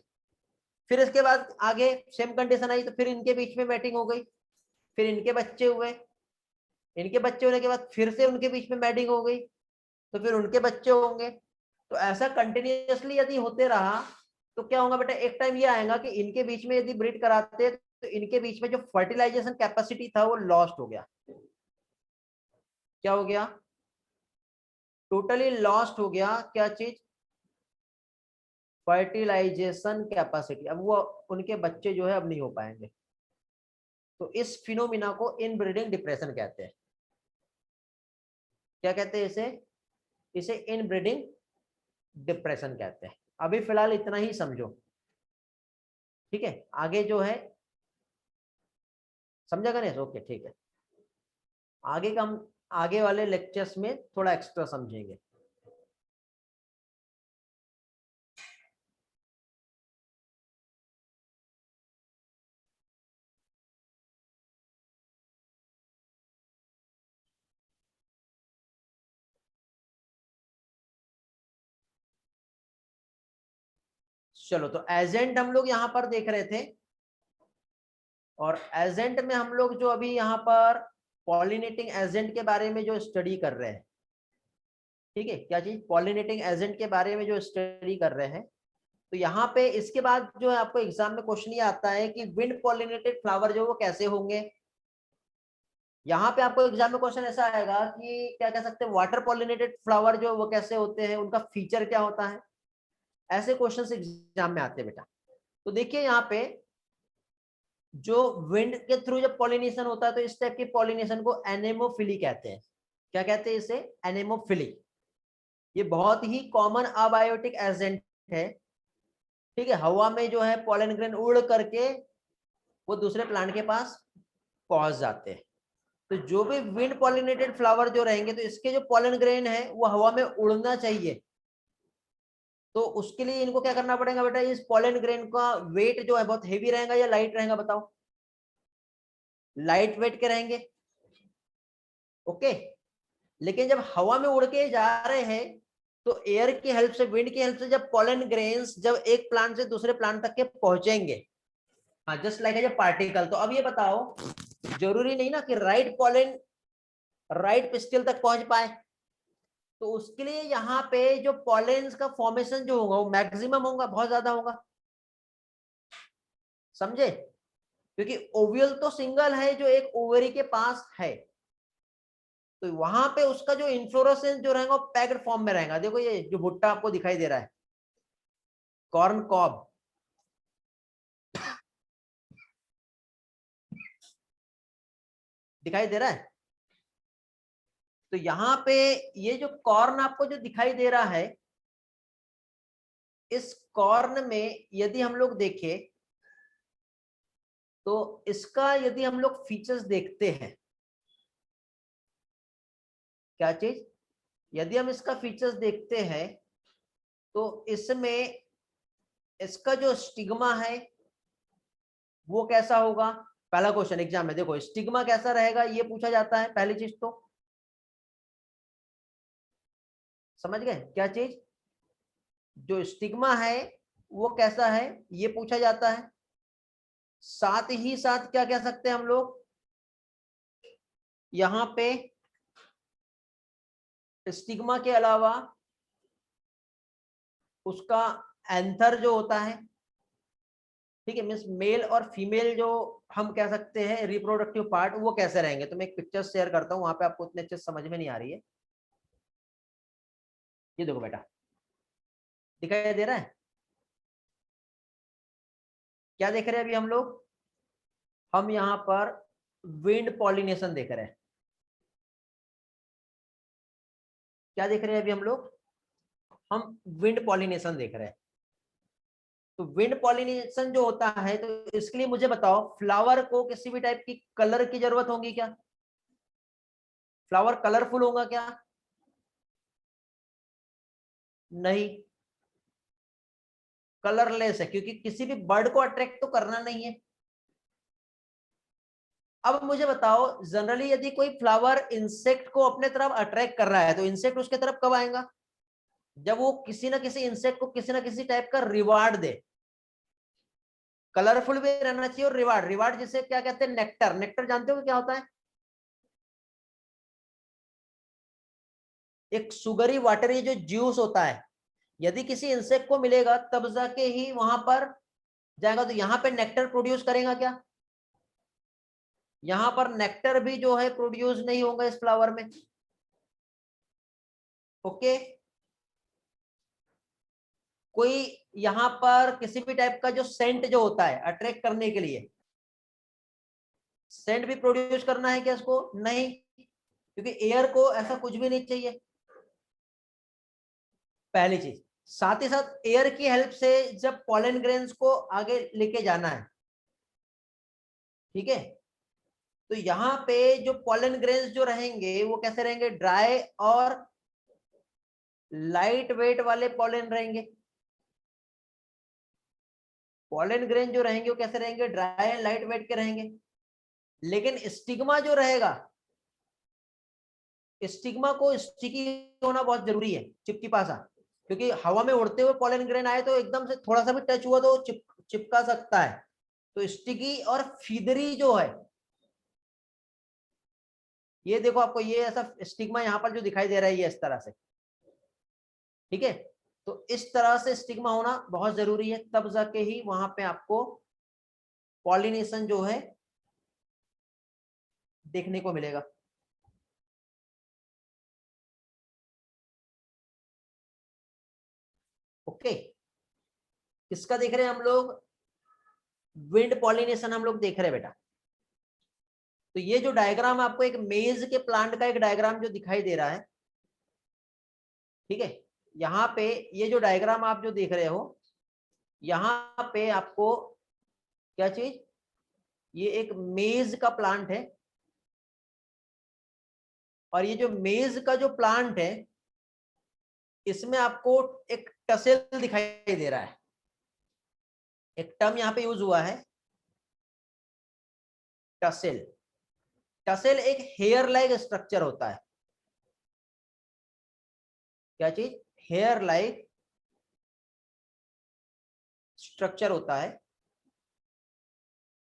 फिर इसके बाद आगे सेम कंडीशन आई, तो फिर इनके बीच में मैटिंग हो गई, फिर इनके बच्चे हुए, इनके बच्चे होने के बाद फिर से उनके बीच में मैटिंग हो गई, तो फिर उनके बच्चे होंगे। तो ऐसा कंटिन्यूअसली यदि होते रहा तो क्या होगा बेटा, एक टाइम ये आएगा कि इनके बीच में यदि ब्रीड कराते तो इनके बीच में जो फर्टिलाइजेशन कैपेसिटी था वो लॉस्ट हो गया। क्या हो गया, टोटली लॉस्ट हो गया, क्या चीज, फर्टिलाइजेशन कैपेसिटी। अब वो उनके बच्चे जो है अब नहीं हो पाएंगे। तो इस फिनोमिना को इनब्रीडिंग डिप्रेशन कहते हैं। क्या कहते हैं इसे, इसे इनब्रीडिंग डिप्रेशन कहते हैं। अभी फिलहाल इतना ही समझो, ठीक है, आगे जो है समझा गणेश, ओके ठीक है। आगे का हम आगे वाले लेक्चर्स में थोड़ा एक्स्ट्रा समझेंगे। चलो, तो एजेंट हम लोग यहाँ पर देख रहे थे, और एजेंट में हम लोग जो अभी यहाँ पर पॉलिनेटिंग एजेंट के बारे में जो स्टडी कर रहे हैं, ठीक है, क्या चीज, पॉलिनेटिंग एजेंट के बारे में जो स्टडी कर रहे हैं। तो यहाँ पे इसके बाद जो है आपको एग्जाम में क्वेश्चन ये आता है कि विंड पॉलिनेटेड फ्लावर जो वो कैसे होंगे। यहाँ पे आपको एग्जाम में क्वेश्चन ऐसा आएगा कि क्या कह सकते हैं, वाटर पॉलिनेटेड फ्लावर जो वो कैसे होते हैं, उनका फीचर क्या होता है। ऐसे क्वेश्चन एग्जाम में आते हैं बेटा। तो देखिए यहाँ पे जो विंड के थ्रू जब पॉलिनेशन होता है तो इस टाइप के पॉलिनेशन को एनेमोफिली कहते हैं। क्या कहते हैं इसे, एनेमोफिली। ये बहुत ही कॉमन अबायोटिक एजेंट है, ठीक है। हवा में जो है पॉलन ग्रेन उड़ करके वो दूसरे प्लांट के पास पहुंच जाते हैं। तो जो भी विंड पॉलिनेटेड फ्लावर जो रहेंगे, तो इसके जो पॉलन ग्रेन है वो हवा में उड़ना चाहिए। तो उसके लिए इनको क्या करना पड़ेगा बेटा, इस पॉलन ग्रेन का वेट जो है बहुत हेवी रहेगा या लाइट रहेगा, बताओ, लाइट वेट के रहेंगे, ओके। लेकिन जब हवा में उड़ के जा रहे हैं तो एयर की हेल्प से, विंड की हेल्प से जब पॉलन ग्रेन्स जब एक प्लांट से दूसरे प्लांट तक के पहुंचेंगे, हाँ, जस्ट लाइक है पार्टिकल। तो अब ये बताओ, जरूरी नहीं ना कि राइट पॉलन राइट पिस्टिल तक पहुंच पाए। तो उसके लिए यहाँ पे जो पॉलेन्स का फॉर्मेशन जो होगा वो मैक्सिमम होगा, बहुत ज्यादा होगा, समझे। क्योंकि ओव्यूल तो सिंगल है जो एक ओवरी के पास है, तो वहां पे उसका जो इन्फ्लोरेसेंस जो रहेगा वो पैक्ड फॉर्म में रहेगा। देखो ये जो भुट्टा आपको दिखाई दे रहा है, कॉर्न कॉब, दिखाई दे रहा है। तो यहाँ पे ये जो कॉर्न आपको जो दिखाई दे रहा है, इस कॉर्न में यदि हम लोग देखें तो इसका यदि हम लोग फीचर्स देखते हैं, क्या चीज, यदि हम इसका फीचर्स देखते हैं तो इसमें इसका जो स्टिग्मा है वो कैसा होगा। पहला क्वेश्चन एग्जाम में देखो, स्टिग्मा कैसा रहेगा ये पूछा जाता है, पहली चीज तो समझ गए क्या चीज, जो स्टिग्मा है वो कैसा है ये पूछा जाता है। साथ ही साथ क्या कह सकते हैं हम लोग, यहां पे स्टिग्मा के अलावा उसका एंथर जो होता है, ठीक है, मीन्स मेल और फीमेल जो हम कह सकते हैं रिप्रोडक्टिव पार्ट, वो कैसे रहेंगे। तो मैं एक पिक्चर शेयर करता हूं, वहां पे आपको उतने अच्छे समझ में नहीं आ रही है। ये देखो बेटा, दिखाई दे रहा है, क्या देख रहे हैं अभी हम लोग, हम यहाँ पर विंड पॉलिनेशन देख रहे हैं। क्या देख रहे हैं अभी हम लोग, हम विंड पॉलिनेशन देख रहे हैं। तो विंड पॉलिनेशन जो होता है, तो इसके लिए मुझे बताओ, फ्लावर को किसी भी टाइप की कलर की जरूरत होगी क्या, फ्लावर कलरफुल होगा क्या, नहीं, कलरलेस है, क्योंकि किसी भी बर्ड को अट्रैक्ट तो करना नहीं है। अब मुझे बताओ, जनरली यदि कोई फ्लावर इंसेक्ट को अपने तरफ अट्रैक्ट कर रहा है, तो इंसेक्ट उसके तरफ कब आएगा, जब वो किसी ना किसी इंसेक्ट को किसी ना किसी टाइप का रिवार्ड दे। कलरफुल भी रहना चाहिए और रिवार्ड, रिवार्ड जिसे क्या कहते हैं, नेक्टर, नेक्टर जानते हो क्या होता है, एक सुगरी वाटरी जो जूस होता है, यदि किसी इंसेक्ट को मिलेगा तब जाके ही वहां पर जाएगा। तो यहां पे नेक्टर प्रोड्यूस करेगा क्या, यहां पर नेक्टर भी जो है प्रोड्यूस नहीं होगा इस फ्लावर में। ओके, कोई यहां पर किसी भी टाइप का जो सेंट जो होता है अट्रैक्ट करने के लिए, सेंट भी प्रोड्यूस करना है क्या इसको, नहीं, क्योंकि एयर को ऐसा कुछ भी नहीं चाहिए, पहली चीज। साथ ही साथ एयर की हेल्प से जब पॉलन ग्रेन्स को आगे लेके जाना है, ठीक है, तो यहाँ पे जो पॉलन ग्रेन्स जो रहेंगे वो कैसे रहेंगे, ड्राई और लाइट वेट वाले पॉलन रहेंगे। पॉलन ग्रेन जो रहेंगे वो कैसे रहेंगे, ड्राई एंड लाइट वेट के रहेंगे। लेकिन स्टिग्मा जो रहेगा, स्टिग्मा को स्टिकी होना बहुत जरूरी है, चिपचिपा सा, क्योंकि हवा में उड़ते हुए पॉलन ग्रेन आए तो एकदम से थोड़ा सा भी टच हुआ तो चिपका सकता है। तो स्टिकी और फीदरी जो है, ये देखो आपको ये ऐसा स्टिग्मा यहाँ पर जो दिखाई दे रहा है ये इस तरह से, ठीक है। तो इस तरह से स्टिग्मा होना बहुत जरूरी है, तब जाके ही वहां पे आपको पॉलिनेशन जो है देखने को मिलेगा। ओके, किसका देख रहे हैं हम लोग, विंड पॉलिनेशन हम लोग देख रहे हैं बेटा। तो ये जो डायग्राम आपको एक मेज के प्लांट का एक डायग्राम जो दिखाई दे रहा है, ठीक है, यहाँ पे ये जो डायग्राम आप जो देख रहे हो, यहाँ पे आपको क्या चीज, ये एक मेज का प्लांट है, और ये जो मेज का जो प्लांट है इसमें आपको एक टसेल दिखाई दे रहा है, एक टर्म यहाँ पे यूज हुआ है, टसेल। टसेल एक हेयर लाइक स्ट्रक्चर होता है, क्या चीज, हेयर लाइक स्ट्रक्चर होता है,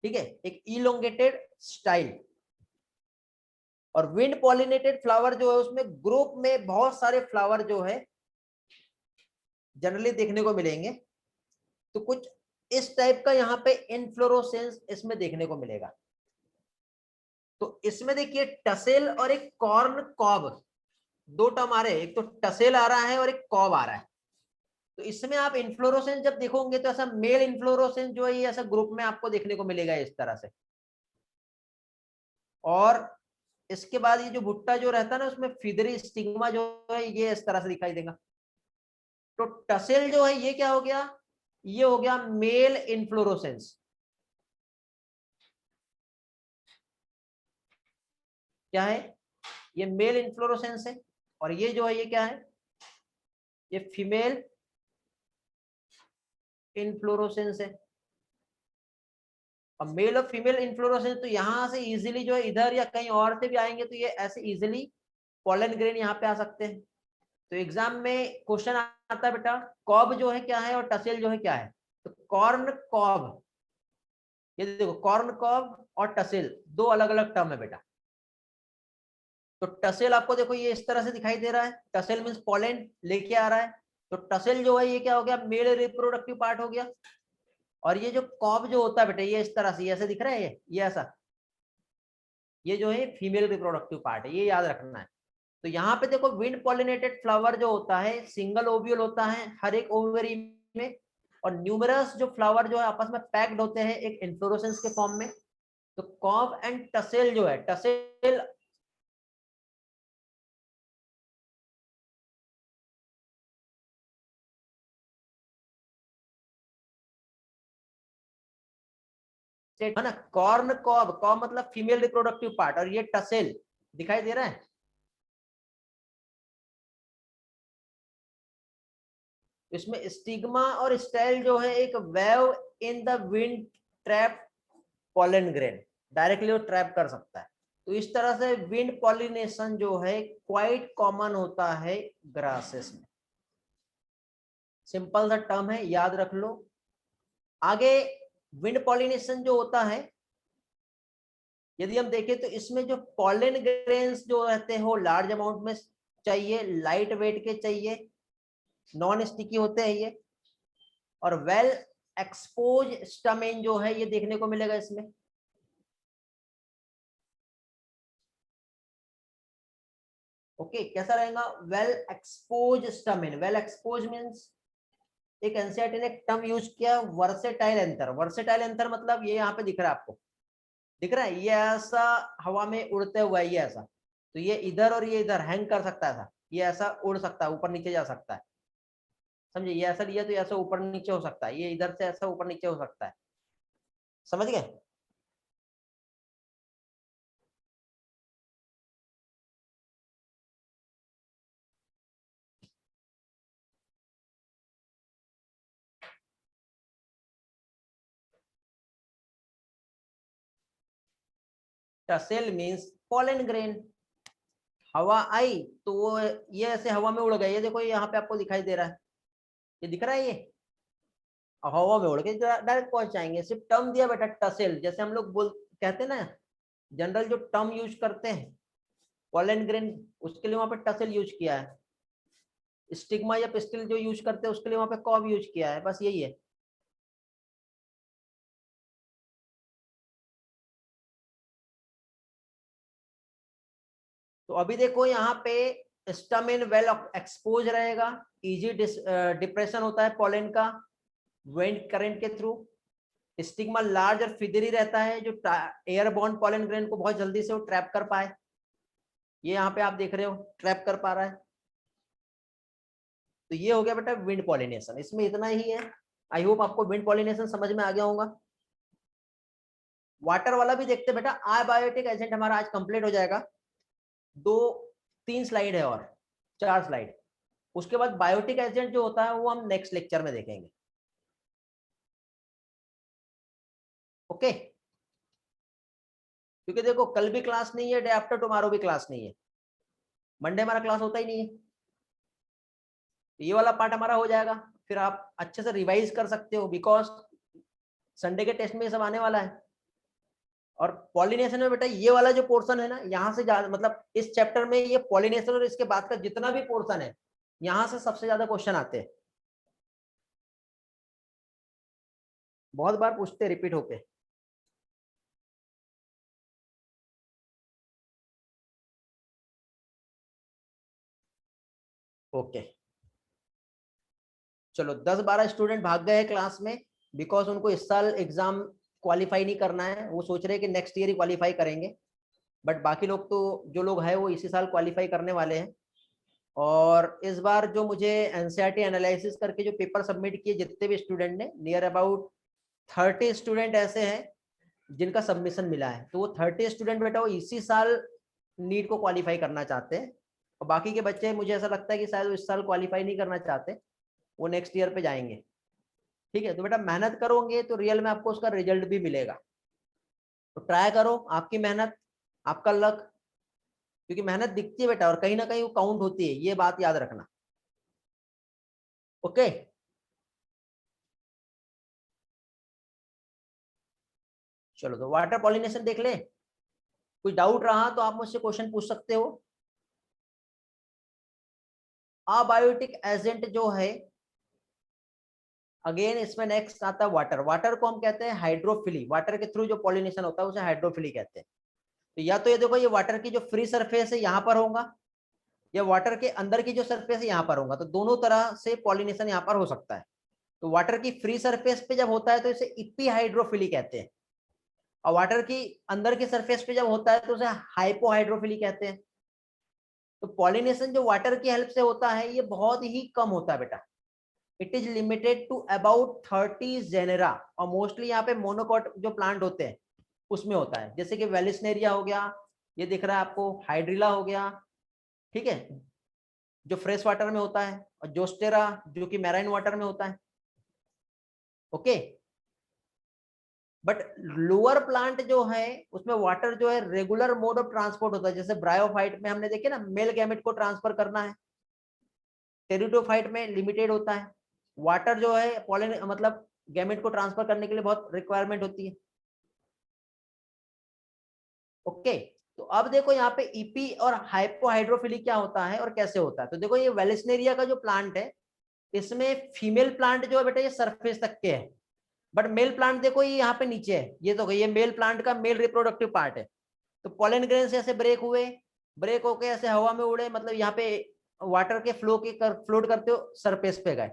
ठीक है, एक इलोंगेटेड स्टाइल। और विंड पॉलिनेटेड फ्लावर जो है उसमें ग्रुप में बहुत सारे फ्लावर जो है जनरली देखने को मिलेंगे। तो कुछ इस टाइप का यहाँ पे इनफ्लोरोसेंस इसमें देखने को मिलेगा। तो इसमें देखिए टसेल और एक कॉर्न कॉब, दो टर्म आ रहे हैं, एक तो टसेल आ रहा है और एक कॉब आ रहा है। तो इसमें आप इन्फ्लोरोसेंस जब देखोगे तो ऐसा मेल इन्फ्लोरोसेंस जो है ये ऐसा ग्रुप में आपको देखने को मिलेगा इस तरह से। और इसके बाद ये जो भुट्टा जो रहता है ना उसमें फिदरी स्टिग्मा जो है ये इस तरह से दिखाई देगा। तो टसेल जो है ये क्या हो गया, ये हो गया मेल इन्फ्लोरोसेंस। क्या है, ये मेल इन्फ्लोरोसेंस है। और ये जो है ये क्या है, ये फीमेल इन्फ्लोरोसेंस है। अब मेल और फीमेल इन्फ्लोरोसेंस तो यहां से इजीली जो है इधर या कहीं और से भी आएंगे तो ये ऐसे इजीली पॉलन ग्रेन यहाँ पे आ सकते हैं। तो एग्जाम में क्वेश्चन आता है बेटा कॉब जो है क्या है और टसेल जो है क्या है। तो कॉर्न कॉब, ये देखो कॉर्न कॉब और टसेल दो अलग अलग टर्म है बेटा। तो टसेल आपको देखो ये इस तरह से दिखाई दे रहा है, टसेल मींस पॉलन लेके आ रहा है। तो टसेल जो है ये क्या हो गया, मेल रिप्रोडक्टिव पार्ट हो गया। और ये जो कॉब जो होता है बेटा ये इस तरह से ऐसे दिख रहा है, ये ऐसा, ये जो है फीमेल रिप्रोडक्टिव पार्ट है, ये याद रखना है। तो यहाँ पे देखो विंड पॉलिनेटेड फ्लावर जो होता है सिंगल ओव्यूल होता है हर एक ओवरी में, और न्यूमरस जो फ्लावर जो है आपस में पैक्ड होते हैं एक इन्फ्लोरेसेंस के फॉर्म में। तो कॉब एंड टसेल जो है, टसेल है ना, कॉर्न कॉब, कॉब मतलब फीमेल रिप्रोडक्टिव पार्ट, और ये टसेल दिखाई दे रहा है। इसमें स्टिग्मा और स्टाइल जो है एक wave in the wind trap pollen grain, directly वो ट्रैप कर सकता है। तो इस तरह से विंड पॉलिनेशन जो है क्वाइट कॉमन होता है ग्रासेस में। सिंपल सा टर्म है, याद रख लो। आगे विंड पॉलिनेशन जो होता है यदि हम देखें तो इसमें जो पॉलन ग्रेन्स जो रहते हो लार्ज अमाउंट में चाहिए, लाइट वेट के चाहिए, नॉन स्टिकी होते हैं ये, और वेल एक्सपोज स्टमेन जो है ये देखने को मिलेगा इसमें। ओके कैसा रहेगा, well expose stamen, well expose means एक एनसीईआरटी ने एक टर्म यूज किया वर्सेटाइल एंथर। वर्सेटाइल एंथर मतलब ये यहाँ पे दिख रहा है आपको, दिख रहा है ये ऐसा हवा में उड़ते हुआ है, ये ऐसा, तो ये इधर और ये इधर हैंग कर सकता है, ऐसा ये ऐसा उड़ सकता है, ऊपर नीचे जा सकता है, समझे, ये ऐसा लिया तो ऐसा ऊपर नीचे हो सकता है, ये इधर से ऐसा ऊपर नीचे हो सकता है, समझ गए। टसेल मींस पॉलन ग्रेन, हवा आई तो वो ये ऐसे हवा में उड़ गए, ये देखो यहाँ पे आपको दिखाई दे रहा है, ये दिख रहा है, ये हवा में उड़ के डायरेक्ट पहुंच जाएंगे। सिर्फ टर्म दिया बेटा टसेल, जैसे हम लोग बोल कहते हैं ना जनरल जो टर्म यूज करते हैं पॉलन ग्रेन, उसके लिए वहां पे टसेल यूज किया है। स्टिग्मा या पिस्टिल जो यूज करते हैं उसके लिए वहां पे कॉब यूज किया है, बस यही है। तो अभी देखो यहाँ पे स्टमेन वेल एक्सपोज रहेगा, इजी डिप्रेशन होता है पॉलन का विंड करंट के थ्रू। स्टिग्मा लार्ज और फिदरी रहता है जो एयरबॉर्न पॉलन ग्रेन को बहुत जल्दी से वो ट्रैप कर पाए, ये यहाँ पे आप देख रहे हो ट्रैप कर पा रहा है। तो ये हो गया बेटा विंड पॉलिनेशन, इसमें इतना ही है। आई होप आपको विंड पॉलिनेशन समझ में आ गया होगा। वाटर वाला भी देखते बेटा, अबायोटिक एजेंट हमारा आज कंप्लीट हो जाएगा, 2-3 स्लाइड है और 4 स्लाइड, उसके बाद बायोटिक एजेंट जो होता है वो हम नेक्स्ट लेक्चर में देखेंगे। ओके क्योंकि देखो कल भी क्लास नहीं है, डे आफ्टर टुमारो भी क्लास नहीं है, मंडे हमारा क्लास होता ही नहीं है, ये वाला पार्ट हमारा हो जाएगा, फिर आप अच्छे से रिवाइज कर सकते हो बिकॉज संडे के टेस्ट में ये सब आने वाला है। और पॉलिनेशन में बेटा ये वाला जो पोर्शन है ना यहाँ से ज्यादा, मतलब इस चैप्टर में ये पॉलिनेशन और इसके बाद का जितना भी पोर्शन है यहाँ से सबसे ज्यादा क्वेश्चन आते हैं, बहुत बार पूछते रिपीट होके। ओके चलो 10-12 स्टूडेंट भाग गए क्लास में बिकॉज उनको इस साल एग्जाम क्वालिफाई नहीं करना है, वो सोच रहे हैं कि नेक्स्ट ईयर ही क्वालिफाई करेंगे। बट बाकी लोग तो जो लोग हैं वो इसी साल क्वालिफाई करने वाले हैं। और इस बार जो मुझे एनसीईआरटी एनालिसिस करके जो पेपर सबमिट किए जितने भी स्टूडेंट ने, नियर अबाउट 30 स्टूडेंट ऐसे हैं जिनका सबमिशन मिला है। तो वो 30 स्टूडेंट बेटा वो इसी साल नीट को क्वालिफाई करना चाहते हैं, और बाकी के बच्चे मुझे ऐसा लगता है कि शायद वो इस साल क्वालिफाई नहीं करना चाहते, वो नेक्स्ट ईयर पे जाएंगे। ठीक है, तो बेटा मेहनत करोगे तो रियल में आपको उसका रिजल्ट भी मिलेगा। तो ट्राई करो, आपकी मेहनत आपका लक, क्योंकि मेहनत दिखती है बेटा और कहीं ना कहीं वो काउंट होती है, ये बात याद रखना। ओके, चलो तो वाटर पॉलिनेशन देख ले। कोई डाउट रहा तो आप मुझसे क्वेश्चन पूछ सकते हो। अबायोटिक एजेंट जो है, अगेन इसमें नेक्स्ट आता है वाटर। वाटर को हम कहते हैं हाइड्रोफिली, वाटर के थ्रू जो पॉलिनेशन होता है उसे हाइड्रोफिली कहते हैं। तो या तो ये देखो, ये वाटर की जो फ्री सरफेस है यहाँ पर होगा, या वाटर के अंदर की जो सरफेस है यहाँ पर होगा, तो दोनों तरह से पॉलिनेशन यहाँ पर हो सकता है। तो वाटर की फ्री सरफेस पे जब होता है तो इसे इपी हाइड्रोफिली कहते हैं, और वाटर की अंदर की सरफेस पे जब होता है तो उसे हाइपोहाइड्रोफिली कहते हैं। तो पॉलिनेशन जो वाटर की हेल्प से होता है ये बहुत ही कम होता है बेटा। It is limited to about 30 genera, और मोस्टली यहाँ पे मोनोकॉट जो प्लांट होते हैं उसमें होता है, जैसे कि वेलिस्नेरिया हो गया, ये दिख रहा है आपको, हाइड्रिला हो गया, ठीक है, जो फ्रेश वाटर में होता है, और जोस्टेरा जो कि मैराइन वाटर में होता है। ओके, बट लोअर प्लांट जो है उसमें वाटर जो है रेगुलर मोड ऑफ ट्रांसपोर्ट होता है, जैसे ब्रायोफाइट में हमने देखे ना, मेल गैमेट को ट्रांसफर करना है। टेरिडोफाइट में लिमिटेड होता है। वाटर जो है पॉलिन मतलब गैमेट को ट्रांसफर करने के लिए बहुत रिक्वायरमेंट होती है। ओके, तो अब देखो यहाँ पे ईपी और हाइपोहाइड्रोफिली क्या होता है और कैसे होता है। तो देखो ये वेलिस्नेरिया का जो प्लांट है, इसमें फीमेल प्लांट जो है बेटा ये सरफेस तक के है, बट मेल प्लांट देखो ये यहाँ पे नीचे है, ये तो ये मेल प्लांट का मेल रिप्रोडक्टिव पार्ट है। तो पॉलन ग्रेन से ऐसे ब्रेक हुए, ब्रेक होके ऐसे हवा में उड़े, मतलब यहाँ पे वाटर के फ्लोट करते हो सरफेस पे गए,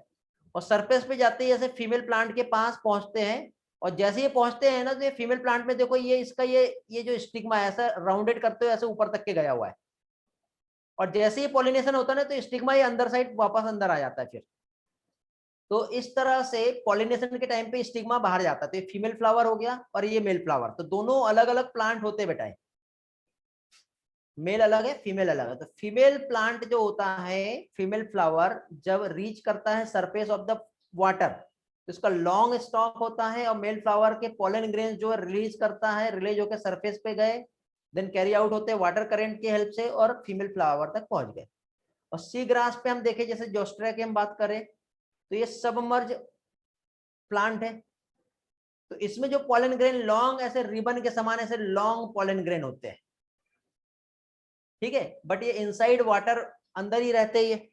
और सरफेस पे जाते ही ऐसे फीमेल प्लांट के पास पहुंचते हैं। और जैसे ये पहुंचते हैं ना, तो ये फीमेल प्लांट में देखो ये इसका ये जो स्टिग्मा है ऐसा राउंडेड करते हुए ऐसे ऊपर तक के गया हुआ है, और जैसे ही पॉलिनेशन होता है ना तो स्टिग्मा ये अंदर साइड वापस अंदर आ जाता है फिर। तो इस तरह से पॉलिनेशन के टाइम पे स्टिग्मा बाहर जाता है। तो ये फीमेल फ्लावर हो गया और ये मेल फ्लावर, तो दोनों अलग अलग प्लांट होते बेटा, मेल अलग है फीमेल अलग है। तो फीमेल प्लांट जो होता है, फीमेल फ्लावर जब रीच करता है सरफेस ऑफ द वाटर तो इसका लॉन्ग स्टॉक होता है, और मेल फ्लावर के पॉलन ग्रेन्स जो है रिलीज करता है, रिलीज होकर सरफेस पे गए, देन कैरी आउट होते हैं वाटर करंट की हेल्प से और फीमेल फ्लावर तक पहुंच गए। और सी ग्रास पे हम देखें, जैसे जोस्ट्रा की हम बात करें, तो ये सबमर्ज प्लांट है। तो इसमें जो पॉलन ग्रेन लॉन्ग ऐसे रिबन के समान ऐसे लॉन्ग पॉलन ग्रेन होते हैं, ठीक है, बट ये इनसाइड वाटर अंदर ही रहते हैं,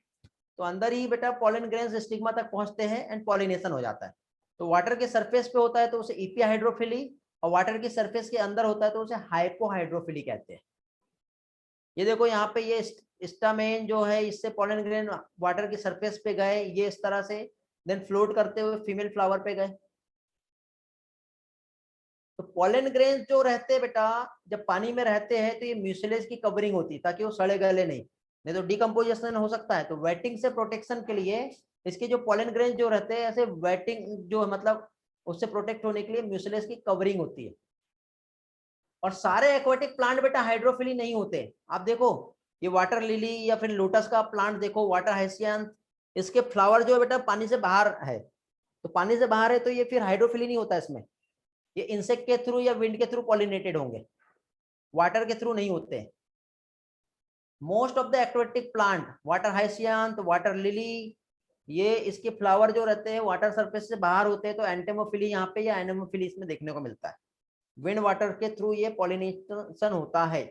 तो अंदर ही बेटा पॉलन ग्रेन्स स्टिग्मा तक पहुंचते हैं एंड पॉलिनेशन हो जाता है। तो वाटर के सरफेस पे होता है तो उसे ईपी हाइड्रोफिली, और वाटर की सरफेस के अंदर होता है तो उसे हाइपोहाइड्रोफिली कहते हैं। ये देखो यहाँ पे ये स्टामेन जो है, इससे पॉलन ग्रेन वाटर की सरफेस पे गए, ये इस तरह से देन फ्लोट करते हुए फीमेल फ्लावर पे गए। तो पॉलन ग्रेन्स जो रहते हैं बेटा, जब पानी में रहते हैं तो ये म्यूसिलेज की कवरिंग होती है ताकि वो सड़े गले नहीं तो डिकम्पोजिशन हो सकता है। तो वेटिंग से प्रोटेक्शन के लिए इसके जो पॉलन ग्रेन्स जो रहते हैं ऐसे वेटिंग जो है, मतलब उससे प्रोटेक्ट होने के लिए म्यूसिलेज की कवरिंग होती है। और सारे एक्वाटिक प्लांट बेटा हाइड्रोफिली नहीं होते। आप देखो ये वाटर लिली या फिर लोटस का प्लांट देखो, वाटर हाइसियांथ, इसके फ्लावर जो है बेटा पानी से बाहर है, तो पानी से बाहर है तो ये फिर हाइड्रोफिली नहीं होता इसमें, ये इंसेक्ट के थ्रू या विंड के थ्रू पॉलिनेटेड होंगे, वाटर के थ्रू नहीं होते। Most of the aquatic plant, water hyacinth, water lily, ये इसके फ्लावर जो रहते हैं वाटर सरफेस से बाहर होते हैं, तो एंटेमोफिली यहाँ पे या एनेमोफिली इसमें देखने को मिलता है। विंड वाटर के थ्रू ये पॉलिनेशन होता है,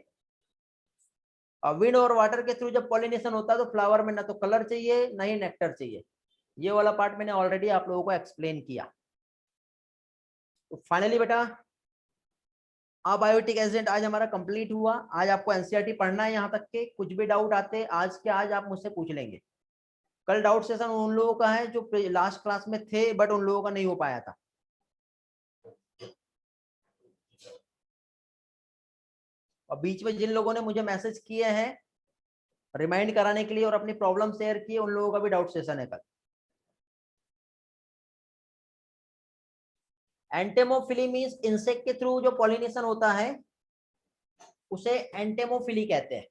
और विंड और वाटर के थ्रू जब पॉलिनेशन होता है तो फ्लावर में ना तो कलर चाहिए ना ही नेक्टर चाहिए। ये वाला पार्ट मैंने ऑलरेडी आप लोगों को एक्सप्लेन किया। तो फाइनली बेटा अबायोटिक एजेंट आज हमारा कंप्लीट हुआ। आज आपको एनसीईआरटी पढ़ना है यहाँ तक के, कुछ भी डाउट आते आज के आज आप मुझसे पूछ लेंगे। कल डाउट सेशन उन लोगों का है जो लास्ट क्लास में थे बट उन लोगों का नहीं हो पाया था। और बीच में जिन लोगों ने मुझे मैसेज किए हैं रिमाइंड कराने के लिए और अपनी प्रॉब्लम शेयर की, उन लोगों का भी डाउट सेशन है कल। एंटेमोफिली मींस इंसेक्ट के थ्रू जो पॉलिनेशन होता है उसे एंटेमोफिली कहते हैं।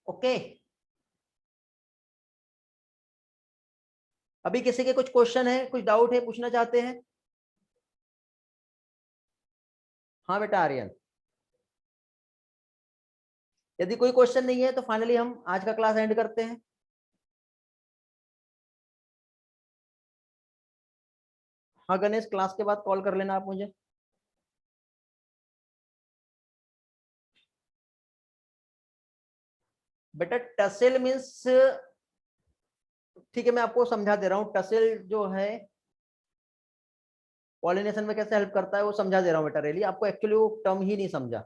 ओके, अभी किसी के कुछ क्वेश्चन है, कुछ डाउट है, पूछना चाहते हैं? हाँ बेटा आर्यन, यदि कोई क्वेश्चन नहीं है तो फाइनली हम आज का क्लास एंड करते हैं। हाँ गणेश, क्लास के बाद कॉल कर लेना आप मुझे। बेटा टसेल मीन्स, ठीक है मैं आपको समझा दे रहा हूँ, टसेल जो है पॉलिनेशन में कैसे हेल्प करता है वो समझा दे रहा हूँ बेटा। रेली आपको एक्चुअली वो टर्म ही नहीं समझा।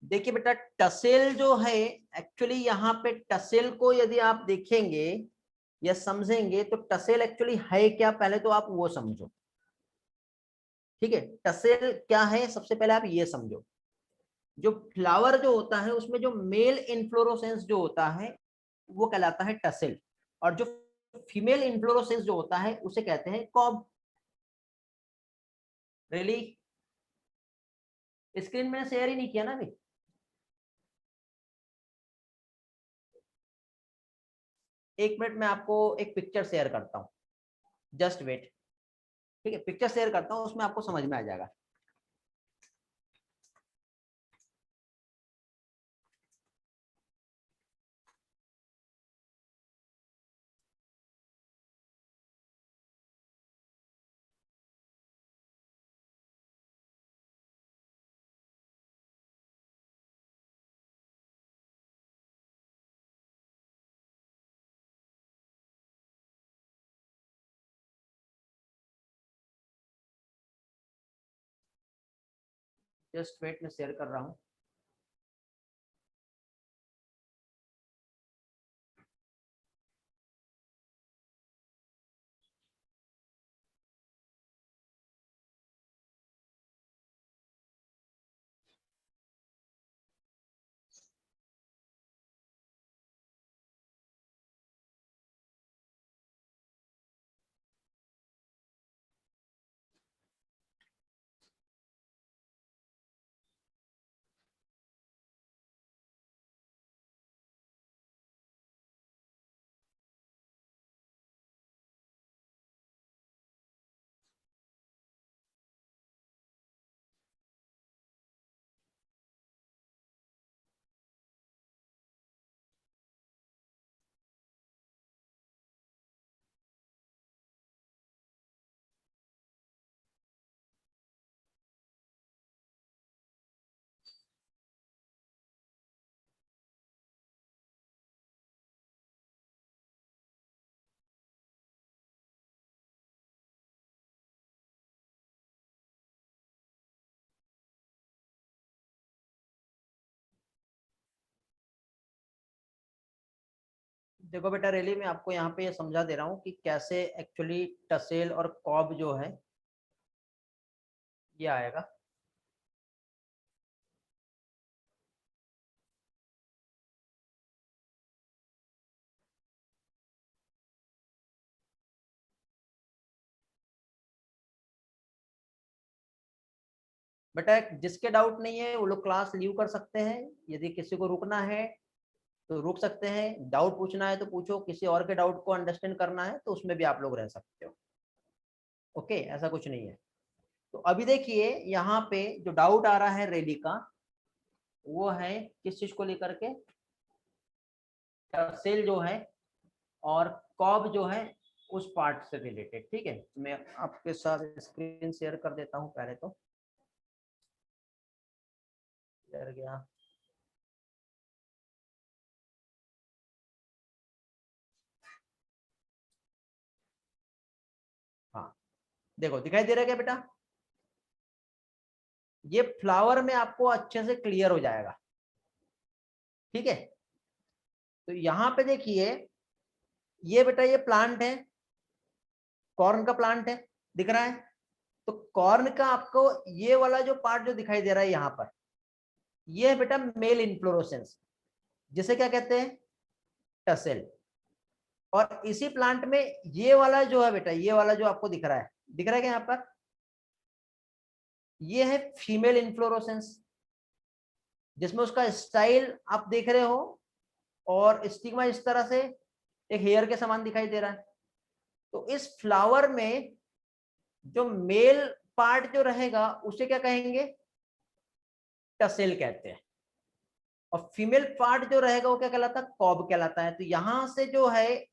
देखिए बेटा टसेल जो है, एक्चुअली यहाँ पे टसेल को यदि आप देखेंगे या समझेंगे तो टसेल एक्चुअली है क्या, पहले तो आप वो समझो। ठीक है, टसेल क्या है सबसे पहले आप ये समझो। जो फ्लावर जो होता है उसमें जो मेल इन्फ्लोरोसेंस जो होता है वो कहलाता है टसेल, और जो फीमेल इन्फ्लोरोसेंस जो होता है उसे कहते हैं कॉब। रियली स्क्रीन मैंने शेयर ही नहीं किया ना अभी। एक मिनट में आपको एक पिक्चर शेयर करता हूँ, जस्ट वेट। ठीक है, पिक्चर शेयर करता हूँ, उसमें आपको समझ में आ जाएगा। जस्ट वेट में शेयर कर रहा हूँ। देखो बेटा रेली मैं आपको यहाँ पे ये समझा दे रहा हूँ कि कैसे एक्चुअली टसेल और कॉब जो है ये आएगा। बेटा जिसके डाउट नहीं है वो लोग क्लास लीव कर सकते हैं, यदि किसी को रुकना है तो रुक सकते हैं, डाउट पूछना है तो पूछो, किसी और के डाउट को अंडरस्टैंड करना है तो उसमें भी आप लोग रह सकते हो। ओके, ऐसा कुछ नहीं है। तो अभी देखिए यहाँ पे जो डाउट आ रहा है रेली का वो है किस चीज को लेकर के, टसेल जो है और कॉब जो है उस पार्ट से रिलेटेड। ठीक है, मैं आपके साथ स्क्रीन शेयर कर देता हूँ पहले तो। डर गया। हाँ देखो दिखाई दे रहा है क्या बेटा? ये फ्लावर में आपको अच्छे से क्लियर हो जाएगा, ठीक है। तो यहाँ पे देखिए, ये बेटा ये प्लांट है, कॉर्न का प्लांट है, दिख रहा है। तो कॉर्न का आपको ये वाला जो पार्ट जो दिखाई दे रहा है यहाँ पर, ये है बेटा मेल इन्फ्लोरोसेंस, जिसे क्या कहते हैं, टसेल। और इसी प्लांट में ये वाला जो है बेटा, ये वाला जो आपको दिख रहा है, दिख रहा है क्या यहाँ पर, ये है फीमेल इन्फ्लोरोसेंस, जिसमें उसका स्टाइल आप देख रहे हो और स्टिग्मा इस तरह से एक हेयर के समान दिखाई दे रहा है। तो इस फ्लावर में जो मेल पार्ट जो रहेगा उसे क्या कहेंगे, टसेल कहते हैं। और फीमेल पार्ट जो रहेगा वो क्या कहलाता है, कॉब कहलाता है। तो यहां से जो है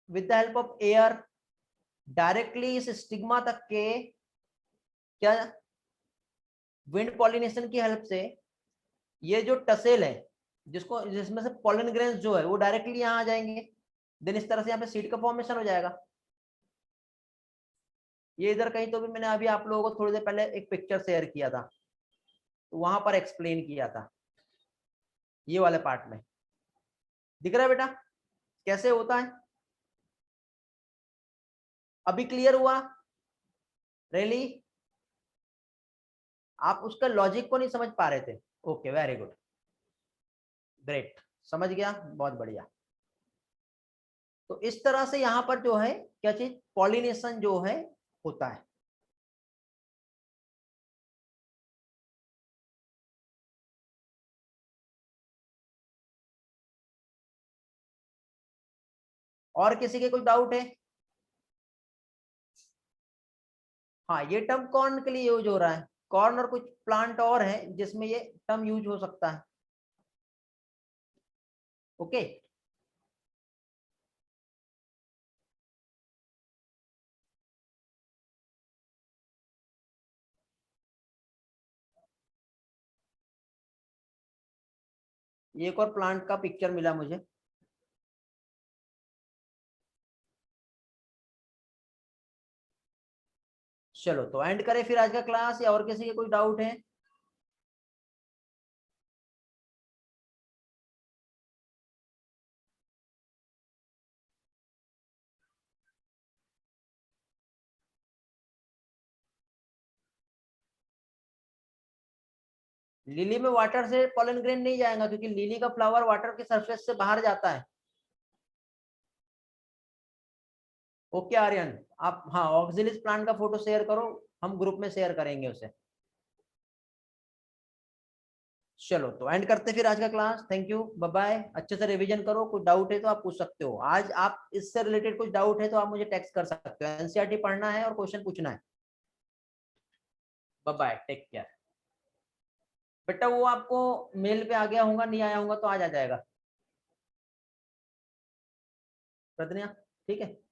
with the help of air directly इस स्टिग्मा तक के क्या, विंड पॉलिनेशन की हेल्प से ये जो टसेल है, जिसको जिसमें से पॉलन ग्रेन्स जो है वो डायरेक्टली यहाँ आ जाएंगे। देन इस तरह से यहाँ पे सीड का फॉर्मेशन हो जाएगा। ये इधर कहीं तो भी मैंने अभी आप लोगों को थोड़ी देर पहले एक पिक्चर शेयर किया था, तो वहां पर एक्सप्लेन किया था, ये वाले पार्ट में दिख रहा है बेटा कैसे होता है। अभी क्लियर हुआ रियली? आप उसका लॉजिक को नहीं समझ पा रहे थे? ओके, वेरी गुड, ग्रेट, समझ गया, बहुत बढ़िया। तो इस तरह से यहाँ पर जो है क्या चीज, पॉलिनेशन जो है होता है। और किसी के कोई डाउट है? हाँ, ये टर्म कॉर्न के लिए यूज हो रहा है, कॉर्न और कुछ प्लांट और है जिसमें ये टर्म यूज हो सकता है। ओके, एक और प्लांट का पिक्चर मिला मुझे। चलो तो एंड करें फिर आज का क्लास, या और किसी के कोई डाउट है? लिली में वाटर से पॉलन ग्रेन नहीं जाएगा, क्योंकि लिली का फ्लावर वाटर के सरफेस से बाहर जाता है। ओके आर्यन, आप हाँ ऑक्सिलिस प्लांट का फोटो शेयर करो, हम ग्रुप में शेयर करेंगे उसे। चलो तो एंड करते फिर आज का class, thank you, bye bye. अच्छे से रिवीजन करो, कुछ डाउट है तो आप पूछ सकते हो। आज आप इससे रिलेटेड कुछ डाउट है तो आप मुझे टेक्स्ट कर सकते हो। एनसीईआरटी पढ़ना है और क्वेश्चन पूछना है। Bye bye, take care. बेटा वो आपको मेल पे आ गया होगा, नहीं आया होगा तो आज आ जाएगा, प्रज्ञा, ठीक है।